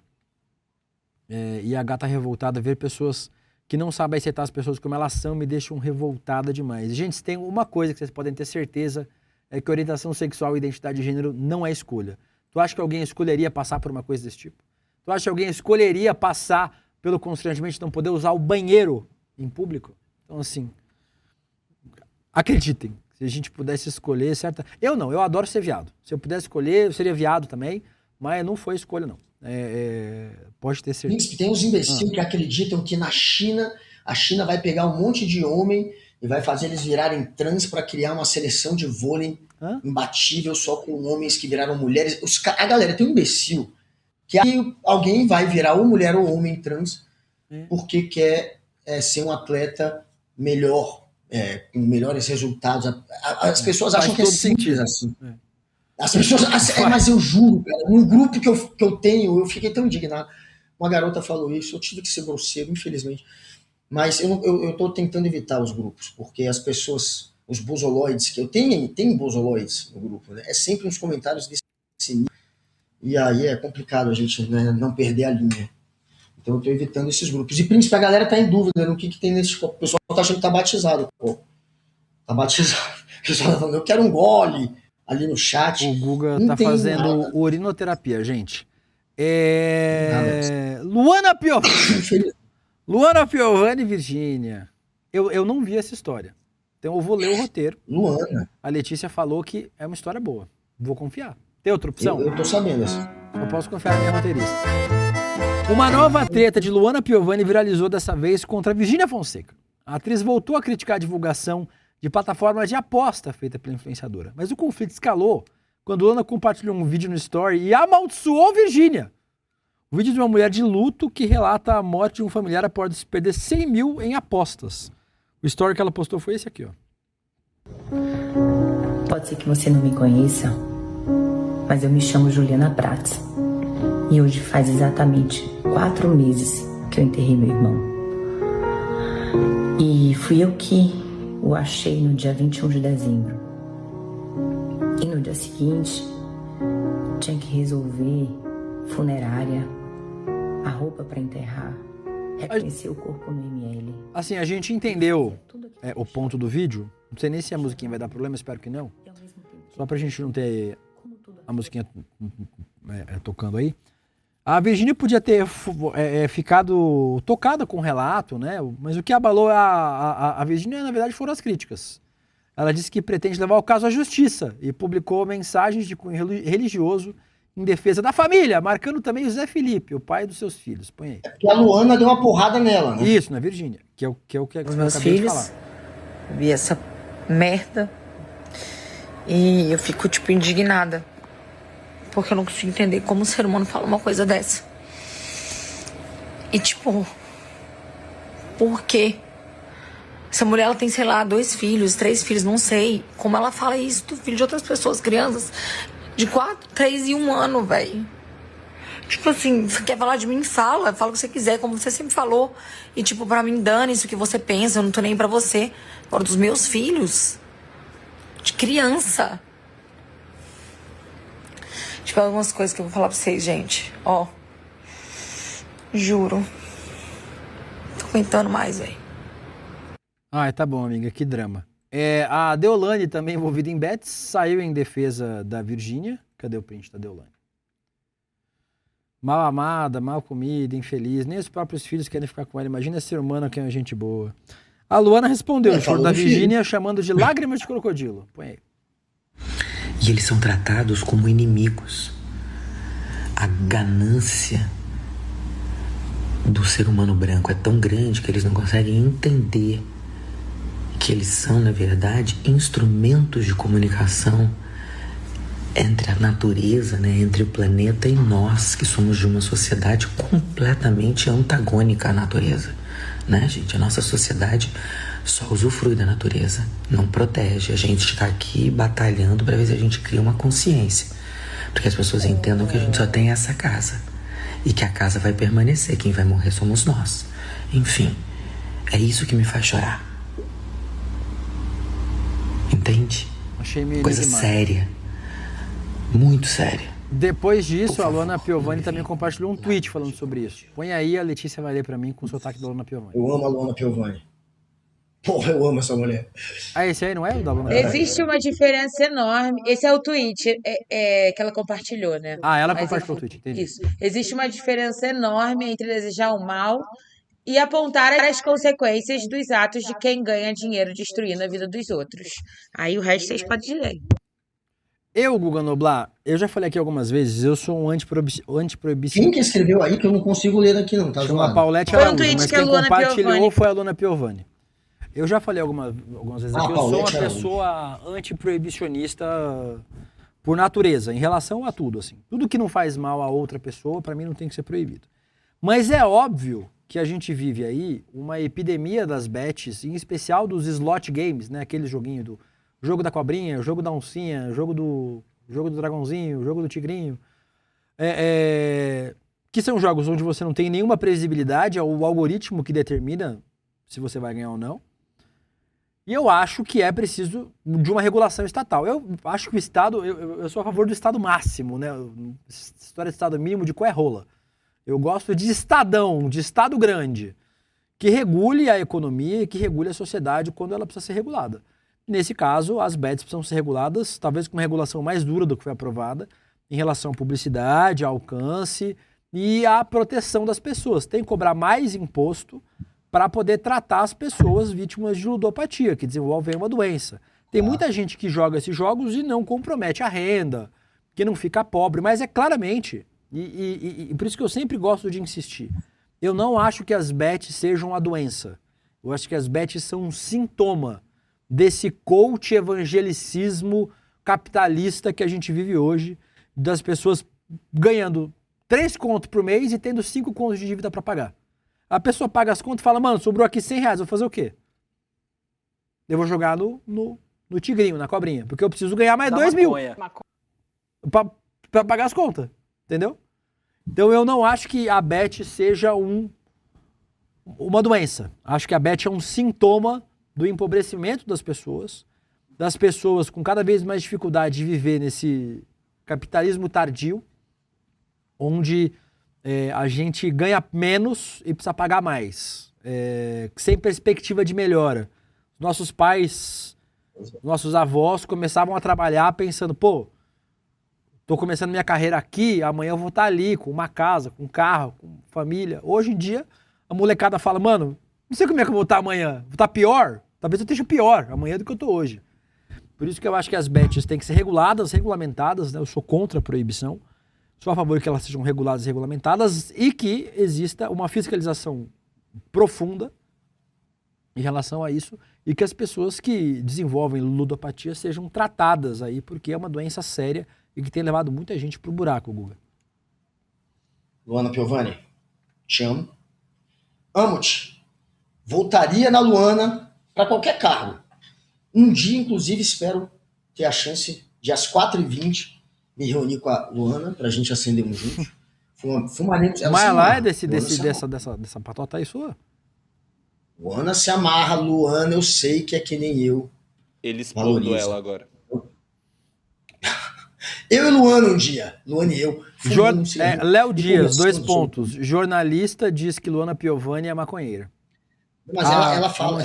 E a gata revoltada, ver pessoas que não sabem aceitar as pessoas como elas são, me deixam revoltada demais. Gente, tem uma coisa que vocês podem ter certeza, é que orientação sexual e identidade de gênero não é escolha. Tu acha que alguém escolheria passar por uma coisa desse tipo? Tu acha que alguém escolheria passar pelo constrangimento de não poder usar o banheiro em público? Então, assim, acreditem, se a gente pudesse escolher, certo? Eu não, eu adoro ser viado. Se eu pudesse escolher, eu seria viado também, mas não foi escolha, não. Pode ter certeza. Tem uns imbecil que acreditam que na China, a China vai pegar um monte de homem e vai fazer eles virarem trans para criar uma seleção de vôlei imbatível só com homens que viraram mulheres. A galera tem um imbecil que aí alguém vai virar ou mulher ou homem trans porque quer ser um atleta melhor, com melhores resultados. As pessoas acham que é simples assim. As pessoas, mas eu juro, cara, no grupo que eu tenho, eu fiquei tão indignado. Uma garota falou isso, eu tive que ser grosseiro, infelizmente. Mas eu tô tentando evitar os grupos, porque as pessoas, os bozoloides, que eu tenho bozoloides no grupo, né? É sempre uns comentários desse nível. E aí é complicado a gente, né, não perder a linha. Então eu tô evitando esses grupos. E, príncipe, a galera tá em dúvida no que tem nesse copo. O pessoal tá achando que tá batizado, pô. Tá batizado. O pessoal tá falando, eu quero um gole. Ali no chat. O Guga tá fazendo urinoterapia, gente. Luana Piovani. Luana Piovani, Virgínia. Eu não vi essa história. Então eu vou ler o roteiro. Luana. A Letícia falou que é uma história boa. Vou confiar. Tem outra opção? Eu tô sabendo assim. Eu posso confiar na minha roteirista. Uma nova treta de Luana Piovani viralizou dessa vez contra Virgínia Fonseca. A atriz voltou a criticar a divulgação de plataforma de aposta feita pela influenciadora. Mas o conflito escalou quando Luana compartilhou um vídeo no Story e amaldiçoou Virgínia. O vídeo de uma mulher de luto que relata a morte de um familiar após perder 100 mil em apostas. O story que ela postou foi esse aqui, ó. Pode ser que você não me conheça, mas eu me chamo Juliana Prats. E hoje faz exatamente 4 meses que eu enterrei meu irmão. E fui eu que o achei no dia 21 de dezembro. E no dia seguinte, tinha que resolver funerária, a roupa para enterrar, reconhecer o corpo no ML. Assim, a gente entendeu o ponto do vídeo. Não sei nem se a musiquinha vai dar problema, espero que não. Só pra gente não ter a musiquinha tocando aí. A Virgínia podia ter ficado tocada com o relato, né? Mas o que abalou a Virgínia, na verdade, foram as críticas. Ela disse que pretende levar o caso à justiça e publicou mensagens de cunho religioso em defesa da família, marcando também o Zé Felipe, o pai dos seus filhos. Põe aí. Porque a Luana deu uma porrada nela, né? Isso, na Virgínia, que é o que eu acabei de falar. Vi essa merda e eu fico, indignada. Porque eu não consigo entender como um ser humano fala uma coisa dessa. E, por quê? Essa mulher, ela tem, 2 filhos, 3 filhos, não sei. Como ela fala isso do filho de outras pessoas, crianças de 4, 3 e 1 ano, velho. Você quer falar de mim? Fala o que você quiser, como você sempre falou. E, pra mim, dane isso que você pensa, eu não tô nem pra você. Agora, dos meus filhos, de criança. Algumas coisas que eu vou falar pra vocês, gente. Ó. Juro. Tô aguentando mais, velho. Tá bom, amiga. Que drama. A Deolane, também envolvida em bets, saiu em defesa da Virgínia. Cadê o print da Deolane? Mal amada, mal comida, infeliz. Nem os próprios filhos querem ficar com ela. Imagina ser humana que é uma gente boa. A Luana respondeu o choro da Virgínia chamando de lágrimas de crocodilo. Põe aí. E eles são tratados como inimigos. A ganância do ser humano branco é tão grande que eles não conseguem entender que eles são, na verdade, instrumentos de comunicação entre a natureza, né, entre o planeta e nós, que somos de uma sociedade completamente antagônica à natureza, né, gente? A nossa sociedade só usufrui da natureza, não protege. A gente está aqui batalhando para ver se a gente cria uma consciência, porque as pessoas entendam que a gente só tem essa casa e que a casa vai permanecer, quem vai morrer somos nós. Enfim, é isso que me faz chorar. Entende? Achei meio coisa demais. Séria. Muito séria. Depois disso, a Luana Piovani também compartilhou um tweet falando sobre isso. Põe aí, a Letícia vai ler pra mim com o sotaque da Luana Piovani. Eu amo a Luana Piovani. Porra, eu amo essa mulher. Ah, esse aí não é o da Luana Piovani? Existe uma diferença enorme. Esse é o tweet que ela compartilhou, né? Ah, ela Mas, compartilhou o tweet, entendi. Isso. Existe uma diferença enorme entre desejar o mal e apontar as consequências dos atos de quem ganha dinheiro destruindo a vida dos outros. Aí o resto vocês podem ler. Eu, Guga Noblar, eu já falei aqui algumas vezes, eu sou um antiproibicionista. Quem que escreveu aí que eu não consigo ler aqui não, tá Chama zoado? Paulette Foi um Araújo, tweet mas que a quem Luana compartilhou Piovani. foi a Luana Piovani. Eu já falei algumas vezes aqui, eu sou uma Paulette Araújo. pessoa antiproibicionista por natureza, em relação a tudo, assim. Tudo que não faz mal a outra pessoa, pra mim, não tem que ser proibido. Mas é óbvio que a gente vive aí uma epidemia das bets, em especial dos slot games, né? Aquele joguinho do jogo da cobrinha, jogo da oncinha, jogo do dragãozinho, jogo do tigrinho. Que são jogos onde você não tem nenhuma previsibilidade, é o algoritmo que determina se você vai ganhar ou não. E eu acho que é preciso de uma regulação estatal. Eu acho que o Estado, eu sou a favor do Estado máximo, né? História de Estado mínimo de qual é rola. Eu gosto de Estadão, de Estado grande, que regule a economia e que regule a sociedade quando ela precisa ser regulada. Nesse caso, as bets precisam ser reguladas, talvez com uma regulação mais dura do que foi aprovada, em relação à publicidade, ao alcance e à proteção das pessoas. Tem que cobrar mais imposto para poder tratar as pessoas vítimas de ludopatia, que desenvolvem uma doença. Tem muita gente que joga esses jogos e não compromete a renda, que não fica pobre, mas é claramente, e por isso que eu sempre gosto de insistir, eu não acho que as bets sejam a doença. Eu acho que as bets são um sintoma desse coach evangelicismo capitalista que a gente vive hoje, das pessoas ganhando 3 contos por mês e tendo 5 contos de dívida para pagar. A pessoa paga as contas e fala, mano, sobrou aqui R$100, vou fazer o quê? Eu vou jogar no tigrinho, na cobrinha, porque eu preciso ganhar mais 2 mil pra pagar as contas, entendeu? Então eu não acho que a bet seja uma doença. Acho que a bet é um sintoma do empobrecimento das pessoas com cada vez mais dificuldade de viver nesse capitalismo tardio, onde a gente ganha menos e precisa pagar mais, sem perspectiva de melhora. Nossos pais, nossos avós começavam a trabalhar pensando, pô, tô começando minha carreira aqui, amanhã eu vou estar ali, com uma casa, com um carro, com família. Hoje em dia, a molecada fala, mano, não sei como é que eu vou estar amanhã, vou estar pior? Talvez eu esteja pior amanhã do que eu tô hoje. Por isso que eu acho que as bets têm que ser reguladas, regulamentadas, né? Eu sou contra a proibição. Sou a favor que elas sejam reguladas e regulamentadas e que exista uma fiscalização profunda em relação a isso e que as pessoas que desenvolvem ludopatia sejam tratadas aí, porque é uma doença séria e que tem levado muita gente pro buraco, Guga. Luana Piovani, te amo. Amo-te. Voltaria na Luana para qualquer cargo. Um dia, inclusive, espero ter a chance de às 4h20 me reunir com a Luana pra gente acender um junto. Fumaremos. Mas ela é dessa patota aí sua? Luana se amarra, Luana eu sei que é que nem eu. Ele explodiu ela agora. Eu e Luana um dia. Luana e eu. Léo Dias, 2 pontos. Jornalista diz que Luana Piovani é maconheira. Mas ela fala.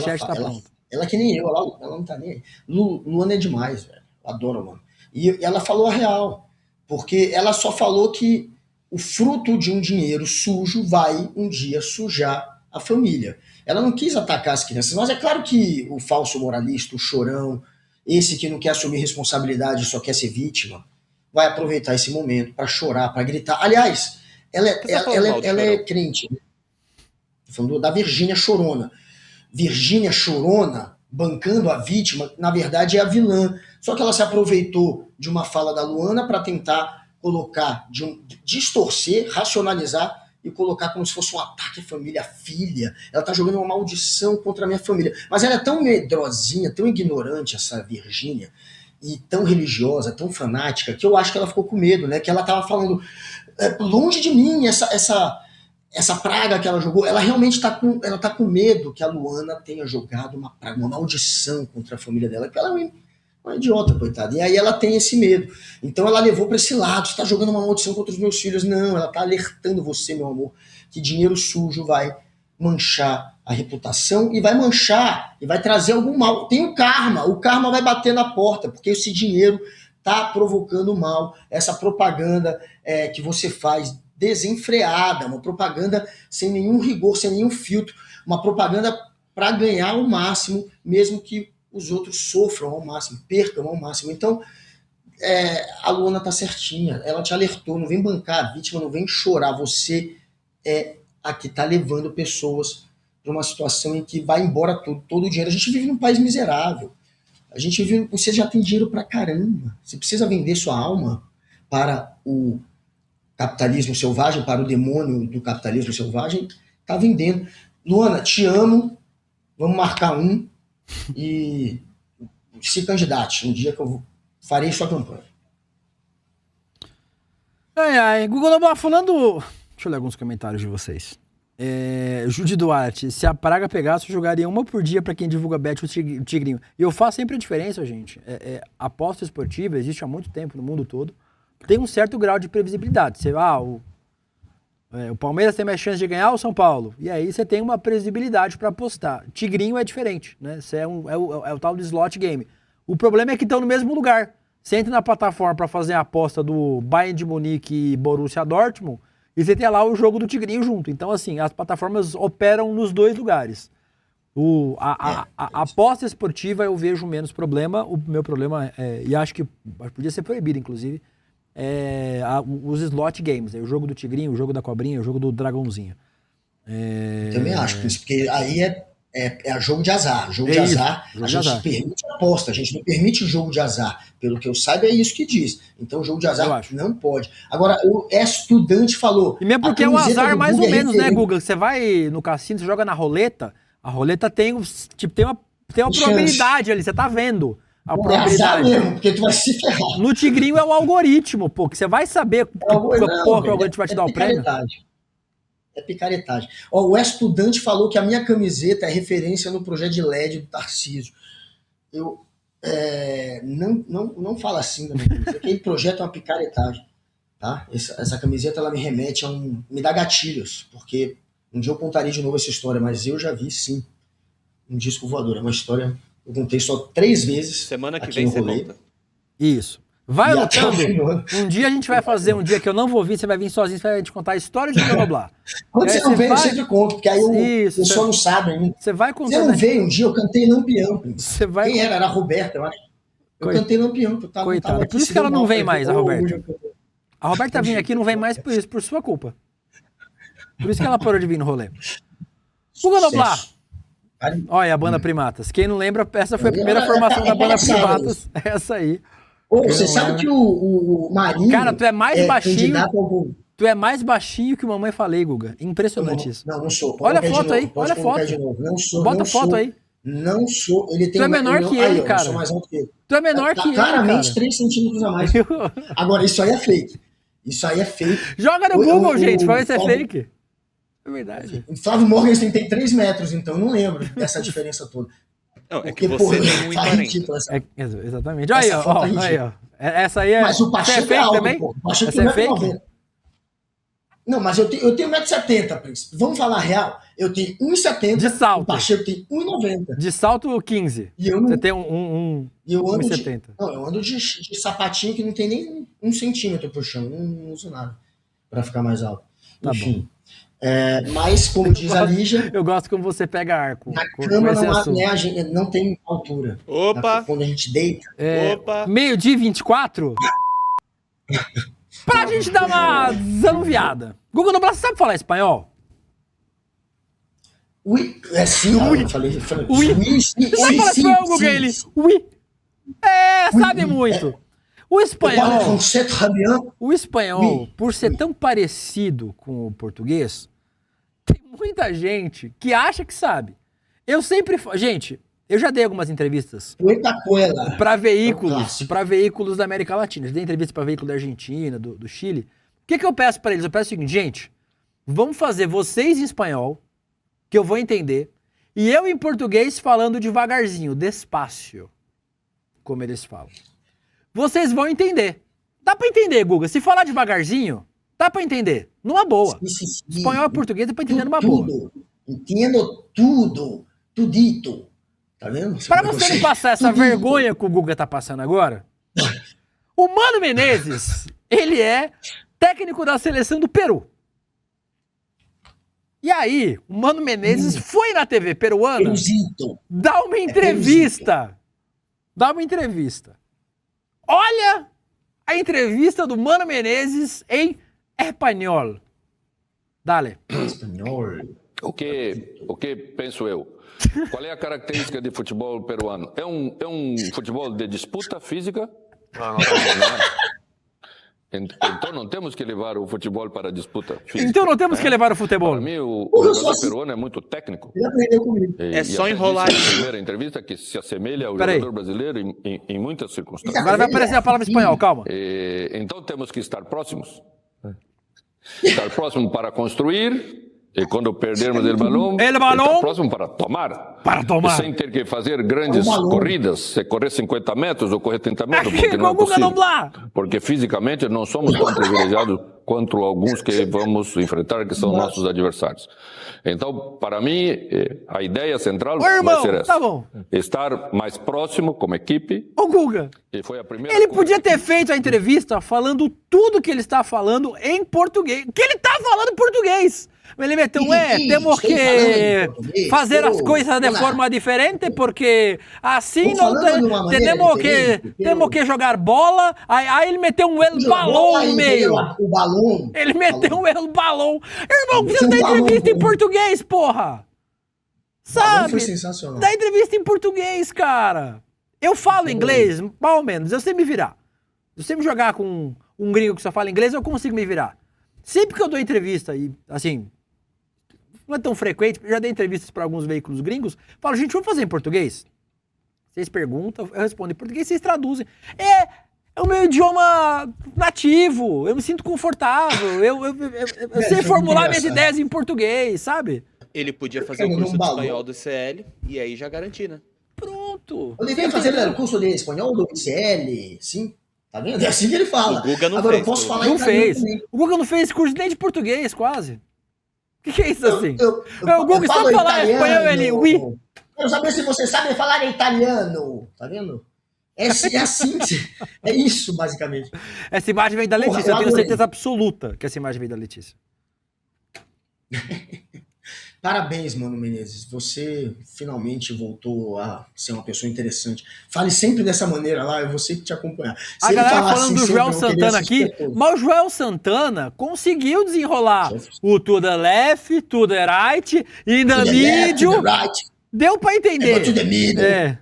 Ela é que nem eu, ela não tá nem aí. Luana é demais, velho. Eu adoro a Luana. E ela falou a real. Porque ela só falou que o fruto de um dinheiro sujo vai um dia sujar a família. Ela não quis atacar as crianças, mas é claro que o falso moralista, o chorão, esse que não quer assumir responsabilidade, só quer ser vítima, vai aproveitar esse momento para chorar, para gritar. Aliás, ela é crente. Né? Tô falando da Virgínia Chorona. Virgínia Chorona, bancando a vítima, na verdade é a vilã. Só que ela se aproveitou de uma fala da Luana para tentar colocar, distorcer, racionalizar e colocar como se fosse um ataque à família, à filha. Ela tá jogando uma maldição contra a minha família. Mas ela é tão medrosinha, tão ignorante, essa Virgínia, e tão religiosa, tão fanática, que eu acho que ela ficou com medo, né? Que ela tava falando, longe de mim, essa praga que ela jogou, ela realmente tá com medo que a Luana tenha jogado uma praga, uma maldição contra a família dela, que ela é uma idiota, coitada. E aí ela tem esse medo. Então ela levou para esse lado, você tá jogando uma maldição contra os meus filhos. Não, ela tá alertando você, meu amor, que dinheiro sujo vai manchar a reputação e vai manchar, e vai trazer algum mal. Tem o karma vai bater na porta, porque esse dinheiro tá provocando mal. Essa propaganda que você faz desenfreada, uma propaganda sem nenhum rigor, sem nenhum filtro, uma propaganda para ganhar o máximo, mesmo que os outros sofram ao máximo, percam ao máximo. Então, a Luana tá certinha, ela te alertou, não vem bancar a vítima, não vem chorar, você é a que tá levando pessoas para uma situação em que vai embora todo o dinheiro. A gente vive num país miserável, você já tem dinheiro pra caramba, você precisa vender sua alma para o capitalismo selvagem, para o demônio do capitalismo selvagem, tá vendendo. Luana, te amo, vamos marcar e se candidate um dia que eu farei sua campanha. Google Noblar falando... Deixa eu ler alguns comentários de vocês. Judy Duarte, se a praga pegasse, eu jogaria uma por dia pra quem divulga bet o tigrinho. E eu faço sempre a diferença, gente. Aposta esportiva existe há muito tempo no mundo todo. Tem um certo grau de previsibilidade. Você o Palmeiras tem mais chance de ganhar ou São Paulo? E aí você tem uma previsibilidade para apostar. Tigrinho é diferente, né? Você é o tal do slot game. O problema é que estão no mesmo lugar. Você entra na plataforma para fazer a aposta do Bayern de Munique e Borussia Dortmund e você tem lá o jogo do Tigrinho junto. Então, assim, as plataformas operam nos dois lugares. A aposta esportiva eu vejo menos problema. O meu problema e acho que podia ser proibido, inclusive, os slot games, o jogo do tigrinho, o jogo da cobrinha, o jogo do dragãozinho. Também acho, porque aí é jogo de azar. Jogo de azar, a gente permite aposta, a gente não permite jogo de azar. Pelo que eu saiba, é isso que diz. Então, jogo de azar não pode. Agora, o estudante falou... E mesmo porque é um azar mais ou menos, né, Guga? Você vai no cassino, você joga na roleta, a roleta tem uma probabilidade ali, você tá vendo. É azar mesmo, porque tu vai se ferrar. No tigrinho é o algoritmo, pô, que você vai saber que o algoritmo vai te dar o prêmio. É picaretagem. O estudante falou que a minha camiseta é referência no projeto de LED do Tarcísio. Eu não fala assim da minha camiseta. Aquele projeto é uma picaretagem. Tá? Essa camiseta ela me remete me dá gatilhos, porque um dia eu contarei de novo essa história, mas eu já vi sim um disco voador. É uma história... Eu contei só 3 vezes. Semana que vem você conta. Isso. Vai lutando. Um dia a gente vai fazer um dia que eu não vou vir, você vai vir sozinho, você vai te contar a história de Noblar. Quando você não vem, eu sempre conto, porque aí o pessoal não sabe ainda. Você vai contar. Você não veio um dia, eu cantei Lampião. Quem era? Era a Roberta, eu acho. Eu cantei Lampião. Coitada. Por isso que ela não vem mais, a Roberta. A Roberta vinha aqui e não vem mais por isso, por sua culpa. Por isso que ela parou de vir no rolê. Guga Noblar. Olha, a Banda Primatas. Quem não lembra, essa foi a primeira formação da Banda Primatas. Essa aí. Você sabe que o Marinho... Cara, tu é mais baixinho... Tu é mais baixinho que o Mamãe Falei, Guga. Impressionante isso. Não sou. Olha a foto aí, olha a foto. Não sou. Bota a foto aí. Não sou. Ele tem tu é menor que ele, cara. Eu sou mais alto que ele. Tu é menor que ele, cara. Claramente 3 centímetros a mais. Agora, isso aí é fake. Joga no Google, gente, pra ver se é fake. É verdade. O Flávio Morgenstern tem 3 metros, então eu não lembro dessa diferença toda. Não, é que você tem 1,40. Exatamente. Aí, ó. Essa aí é... Mas o Pacheco é fake alto, também? Pô. Pacheco essa é fake? Não, mas eu tenho 1,70m, Príncipe. Vamos falar a real? Eu tenho 1,70m. De salto. O Pacheco tem 1,90m. De salto 15. E eu não, Você tem e eu ando 1,70. eu ando de sapatinho que não tem nem 1 centímetro pro chão. Não uso nada pra ficar mais alto. Tá Enfim. Mas, como diz a Lígia, Eu gosto como você pega arco. na com cama esse assunto. a gente não tem altura. Opa! Quando a gente deita. Opa! Meio-dia 24? Pra gente dar uma desanuviada. Google Noblar, você sabe falar espanhol? Ui, sim, eu falei. Ui. Sim, Você sabe falar espanhol, Google? Ele, ui. Sabe muito. O espanhol, o espanhol, por ser tão parecido com o português, tem muita gente que acha que sabe. Eu sempre... Gente, eu já dei algumas entrevistas para veículos da América Latina. Eu dei entrevista para veículo da Argentina, do Chile. O que eu peço para eles? Eu peço o seguinte, gente, vamos fazer vocês em espanhol, que eu vou entender, e eu em português falando devagarzinho, despacio, como eles falam. Vocês vão entender. Dá pra entender, Guga. Se falar devagarzinho, dá pra entender. Numa boa. Sim. Espanhol e português dá pra entender numa boa. Entendo tudo. Tudito. Tá vendo? Pra você não passar essa vergonha que o Guga tá passando agora, o Mano Menezes, ele é técnico da seleção do Peru. E aí, o Mano Menezes foi na TV peruana dar uma entrevista. Dá uma entrevista. Olha a entrevista do Mano Menezes em espanhol. Dale. O que penso eu? Qual é a característica de futebol peruano? É um futebol de disputa física? Não. Então não temos que levar o futebol para a disputa física. Então não temos que levar o futebol. Para mim, o jogador peruano é muito técnico. Ele aprendeu comigo. É só enrolar isso. A primeira entrevista que se assemelha ao jogador brasileiro em muitas circunstâncias. Agora vai aparecer a palavra espanhol, calma. Então temos que estar próximos. Estar próximo para construir. E quando perdermos o balão, está próximo para tomar. Sem ter que fazer grandes corridas, se correr 50 metros ou correr 30 metros, porque não é possível. Porque fisicamente não somos tão privilegiados quanto alguns que vamos enfrentar, que são nossos adversários. Então, para mim, a ideia central vai ser essa. Tá bom. Estar mais próximo como equipe. Ô, Guga, e foi a primeira ele podia ter feito a entrevista falando tudo que ele está falando em português. Que ele está falando em português. Ele meteu, temos que fazer as coisas de forma diferente, porque assim não temos que jogar bola. Aí ele meteu um el balão no meio. Ele meteu um el balão. Irmão, você dá entrevista em português, porra. Sabe? Dá entrevista em português, cara. Eu falo inglês, mais ou menos. Eu sei me virar. Se você me jogar com um gringo que só fala inglês, eu consigo me virar. Sempre que eu dou entrevista, e assim, não é tão frequente, eu já dei entrevistas para alguns veículos gringos, falo, gente, vamos fazer em português? Vocês perguntam, eu respondo em português, vocês traduzem. É o meu idioma nativo, eu me sinto confortável, eu sei formular minhas ideias em português, sabe? Ele podia fazer o curso de espanhol do ICL e aí já garantir, né? Pronto. Eu devia fazer o curso de espanhol do ICL, sim. Tá vendo? É assim que ele fala. O Guga não Agora fez. eu posso falar Não fez. O Guga não fez curso nem de português, quase. O que é isso assim? O Guga só falar espanhol, ele... Oui. Quero saber se você sabe falar italiano. Tá vendo? É assim. É isso, basicamente. Essa imagem vem da Letícia. Eu tenho certeza absoluta que essa imagem vem da Letícia. Parabéns, Mano Menezes. Você finalmente voltou a ser uma pessoa interessante. Fale sempre dessa maneira lá, eu vou sempre te acompanhar. Se a ele galera falar falando assim, do Joel Santana aqui, mas o Joel Santana conseguiu desenrolar o to the left, to the right, in the middle. Deu pra entender. To the middle.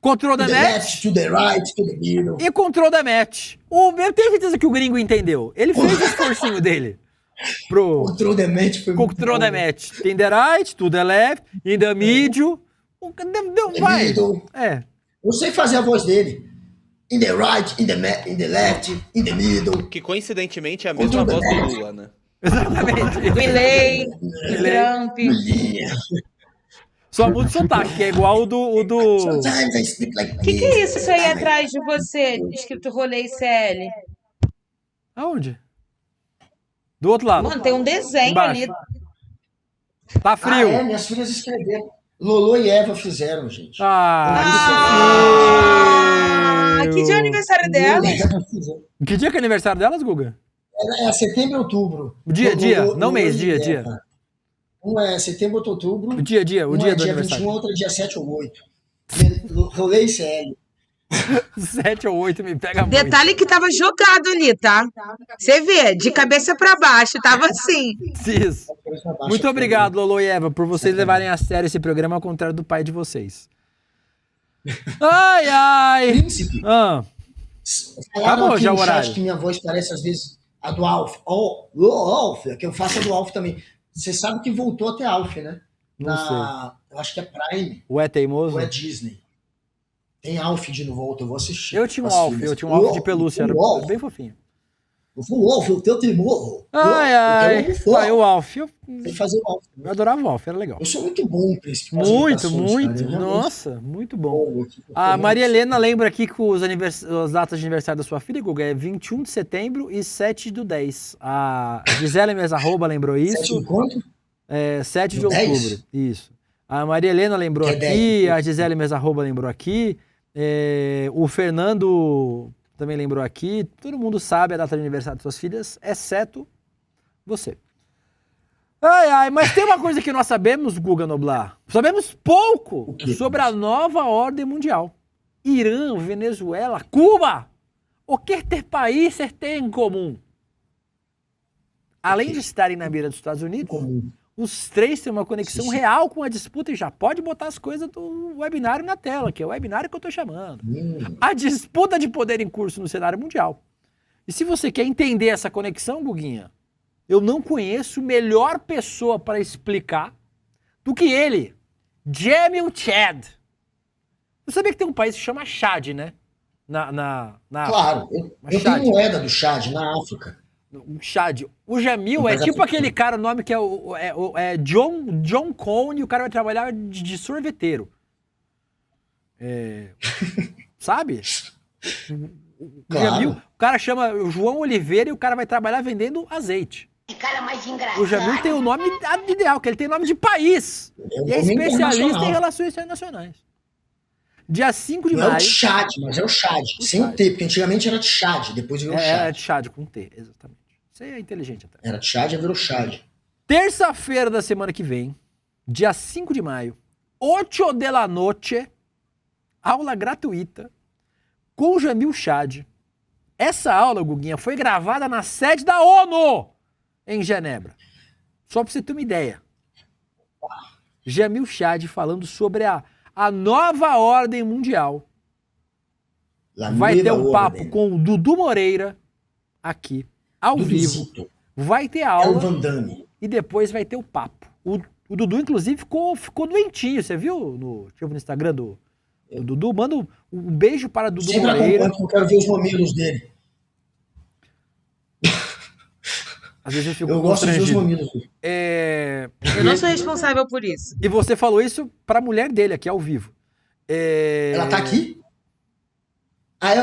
Control the match. Left, to the right, to the middle. E control the match. Eu tenho certeza que o gringo entendeu. Ele fez o esforcinho dele. Control the match foi muito Control the match. In the right, to the left, in the middle. Vai. Eu sei fazer a voz dele. In the right, in the left, in the middle. Que coincidentemente é a mesma voz do Lula, né? Exatamente. Milley, Trump. Só muda o sotaque, que é igual o do... O que é isso aí atrás de você, escrito rolê ICL? Aonde? Do outro lado. Mano, tem um desenho Embaixo. ali. Tá frio. Minhas filhas escreveram. Lolo e Eva fizeram, gente. Que dia é o aniversário delas? Que dia que é aniversário delas, Guga? É setembro e outubro. Dia. Não mês, dia. Um é setembro ou outubro. O dia um do é dia aniversário. 21, outro é dia 7 ou 8. Rolê CL. 7 ou 8 me pega muito. Detalhe que tava jogado ali, tá? Você vê, de cabeça pra baixo, tava assim. Isso. Muito obrigado, Lolo e Eva, por vocês levarem a sério esse programa ao contrário do pai de vocês. Ai. Príncipe. Acabou já o horário. Que minha voz parece às vezes a do Alf. Alf, que eu faço a do Alf também. Você sabe que voltou a ter Alf, né? Não sei. Eu acho que é Prime. Ou é teimoso? Ou é Disney. Tem Alf de volta, eu vou assistir. Eu tinha um Alf de pelúcia, era bem fofinho. O Alf, o teu teimoso. O Alf. Tem que fazer o Alf. Eu adorava o Alf, era legal. Eu sou muito bom, Príncipe. Muito. Nossa, muito bom. A Maria Helena lembra aqui que as datas de aniversário da sua filha, Guga, é 21 de setembro e 7/10. A Gisele Mesarroba lembrou isso. 7 de quanto? 7 de outubro. Isso. A Maria Helena lembrou aqui, a Gisele Mesarroba lembrou aqui, o Fernando também lembrou aqui. Todo mundo sabe a data de aniversário de suas filhas, exceto você. Mas tem uma coisa que nós sabemos, Guga Noblar. Sabemos pouco sobre a nova ordem mundial. Irã, Venezuela, Cuba. O que ter países têm em comum? Além de estarem na beira dos Estados Unidos, os três têm uma conexão real com a disputa, e já pode botar as coisas do webinário na tela, que é o webinário que eu estou chamando. A disputa de poder em curso no cenário mundial. E se você quer entender essa conexão, Guguinha, eu não conheço melhor pessoa para explicar do que ele, Jamil Chad. Você sabia que tem um país que chama Chad, né? Claro, eu tenho moeda do Chad na África. O Chad. O Jamil é tipo aquele cara, o nome que é John Cone, e o cara vai trabalhar de sorveteiro. Sabe? Jamil, o cara chama João Oliveira e o cara vai trabalhar vendendo azeite. Que cara mais engraçado. O Jamil tem o nome ideal, que ele tem nome de país. E é especialista em relações internacionais. Dia 5 de maio. Não é o Chad, mas é o Chad. Sem o T, porque antigamente era de Chad, depois virou Chad. Era de Chad com T, exatamente. Você é inteligente até. Era de Chad e virou Chad. Terça-feira da semana que vem, dia 5 de maio, 8 de la noche, aula gratuita com o Jamil Chad. Essa aula, Guguinha, foi gravada na sede da ONU em Genebra. Só pra você ter uma ideia. Jamil Chad falando sobre a nova ordem mundial. Vai ter um papo com o Dudu Moreira aqui, ao vivo. Vai ter aula e depois vai ter o papo. O Dudu, inclusive, ficou doentinho. Você viu no Instagram do Dudu? Manda um beijo para Dudu Moreira. Eu quero ver os mamilos dele. Às vezes eu gosto de ver os mamilos dele. Eu não sou responsável por isso. E você falou isso pra mulher dele aqui, ao vivo. Ela tá aqui?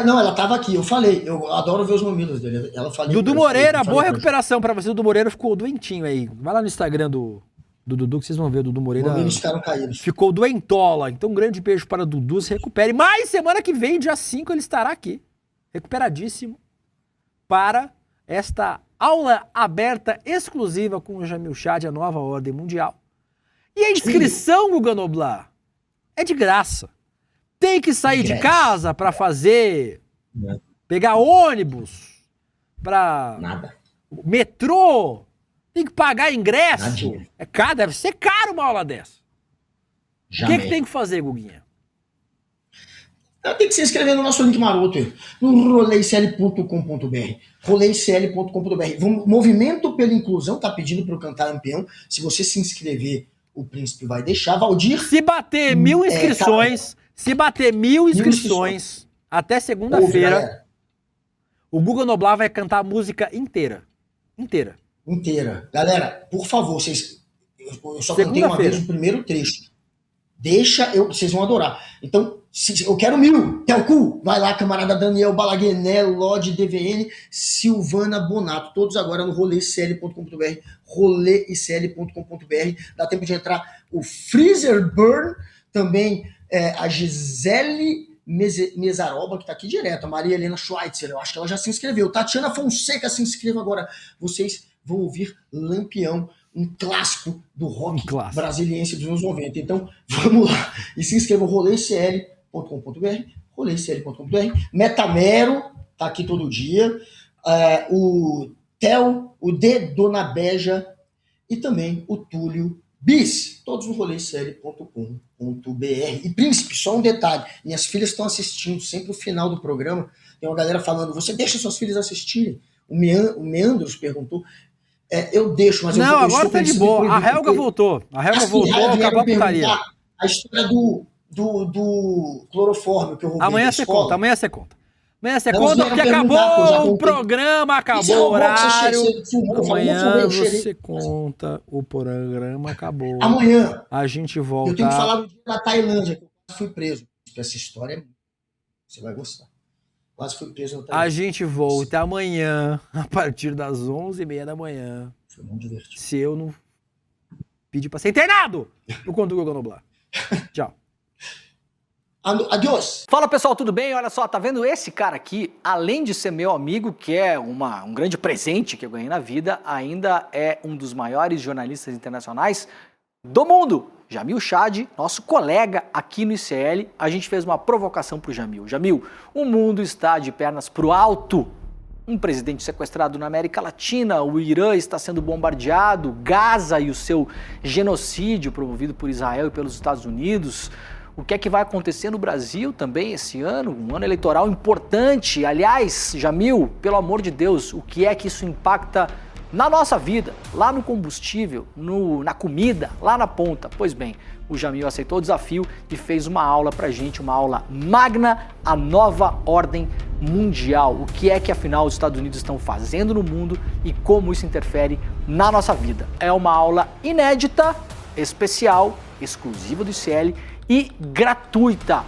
Não, ela tava aqui. Eu falei, eu adoro ver os mamilos dele. Ela falou. Dudu Moreira, boa recuperação pra você. Dudu Moreira ficou doentinho aí. Vai lá no Instagram do Dudu que vocês vão ver. O Dudu Moreira ficaram caídos. Ficou doentola. Então, um grande beijo para o Dudu. Se recupere. Mas semana que vem, dia 5, ele estará aqui, recuperadíssimo, para esta aula aberta exclusiva com o Jamil Chad, a nova ordem mundial. E a inscrição, Guga Noblar, é de graça. Tem que sair de casa para fazer, pegar ônibus, para metrô, tem que pagar ingresso. É caro, deve ser caro uma aula dessa. O que tem que fazer, Guguinha? Tem que se inscrever no nosso link maroto, no roleicl.com.br. roleicl.com.br. Movimento pela Inclusão tá pedindo para eu cantar campeão. Se você se inscrever, o Príncipe vai deixar. Valdir. Se bater 1000 inscrições, até segunda-feira, o Guga Noblar vai cantar a música inteira. Inteira. Galera, por favor, eu só cantei uma vez o primeiro trecho. Vocês vão adorar. Então, Eu quero 1000. Telcu. Vai lá, camarada Daniel Balaguené, Lodi DVN, Silvana Bonato. Todos agora no roleicl.com.br. roleicl.com.br. Dá tempo de entrar o Freezer Burn. Também a Gisele Mesaroba, que tá aqui direto. A Maria Helena Schweitzer. Eu acho que ela já se inscreveu. Tatiana Fonseca se inscreva agora. Vocês vão ouvir Lampião, um clássico do rock brasiliense dos anos 90. Então, vamos lá. E se inscrevam roleicl.com.br, roleicl.com.br. Metamero, tá aqui todo dia. O Theo, o D. Dona Beja e também o Túlio Bis. Todos no roleicl.com.br. E, Príncipe, só um detalhe. Minhas filhas estão assistindo sempre o final do programa. Tem uma galera falando, você deixa suas filhas assistirem? O Meandros perguntou. Eu deixo, mas não, agora tá de boa. A Helga voltou. Acabou a putaria. A história do clorofórmio que eu roubei. Amanhã você conta. Amanhã você conta, porque acabou o programa, acabou o horário. Amanhã você conta, o programa acabou. Amanhã. A gente volta. Eu tenho que falar do dia da Tailândia, que eu quase fui preso. Essa história, você vai gostar. Quase fui preso na Tailândia. A gente volta amanhã, a partir das 11h30 da manhã. Foi muito divertido. Se eu não pedir pra ser internado no Conto do Google Noblar. Tchau. Adiós. Fala pessoal, tudo bem? Olha só, tá vendo esse cara aqui? Além de ser meu amigo, que é um grande presente que eu ganhei na vida, ainda é um dos maiores jornalistas internacionais do mundo. Jamil Chad, nosso colega aqui no ICL, a gente fez uma provocação pro Jamil. Jamil, o mundo está de pernas pro alto. Um presidente sequestrado na América Latina, o Irã está sendo bombardeado, Gaza e o seu genocídio promovido por Israel e pelos Estados Unidos. O que é que vai acontecer no Brasil também esse ano? Um ano eleitoral importante. Aliás, Jamil, pelo amor de Deus, o que é que isso impacta na nossa vida? Lá no combustível, na comida, lá na ponta. Pois bem, o Jamil aceitou o desafio e fez uma aula pra gente, uma aula magna, a nova ordem mundial. O que é que afinal os Estados Unidos estão fazendo no mundo e como isso interfere na nossa vida. É uma aula inédita, especial, exclusiva do ICL e gratuita.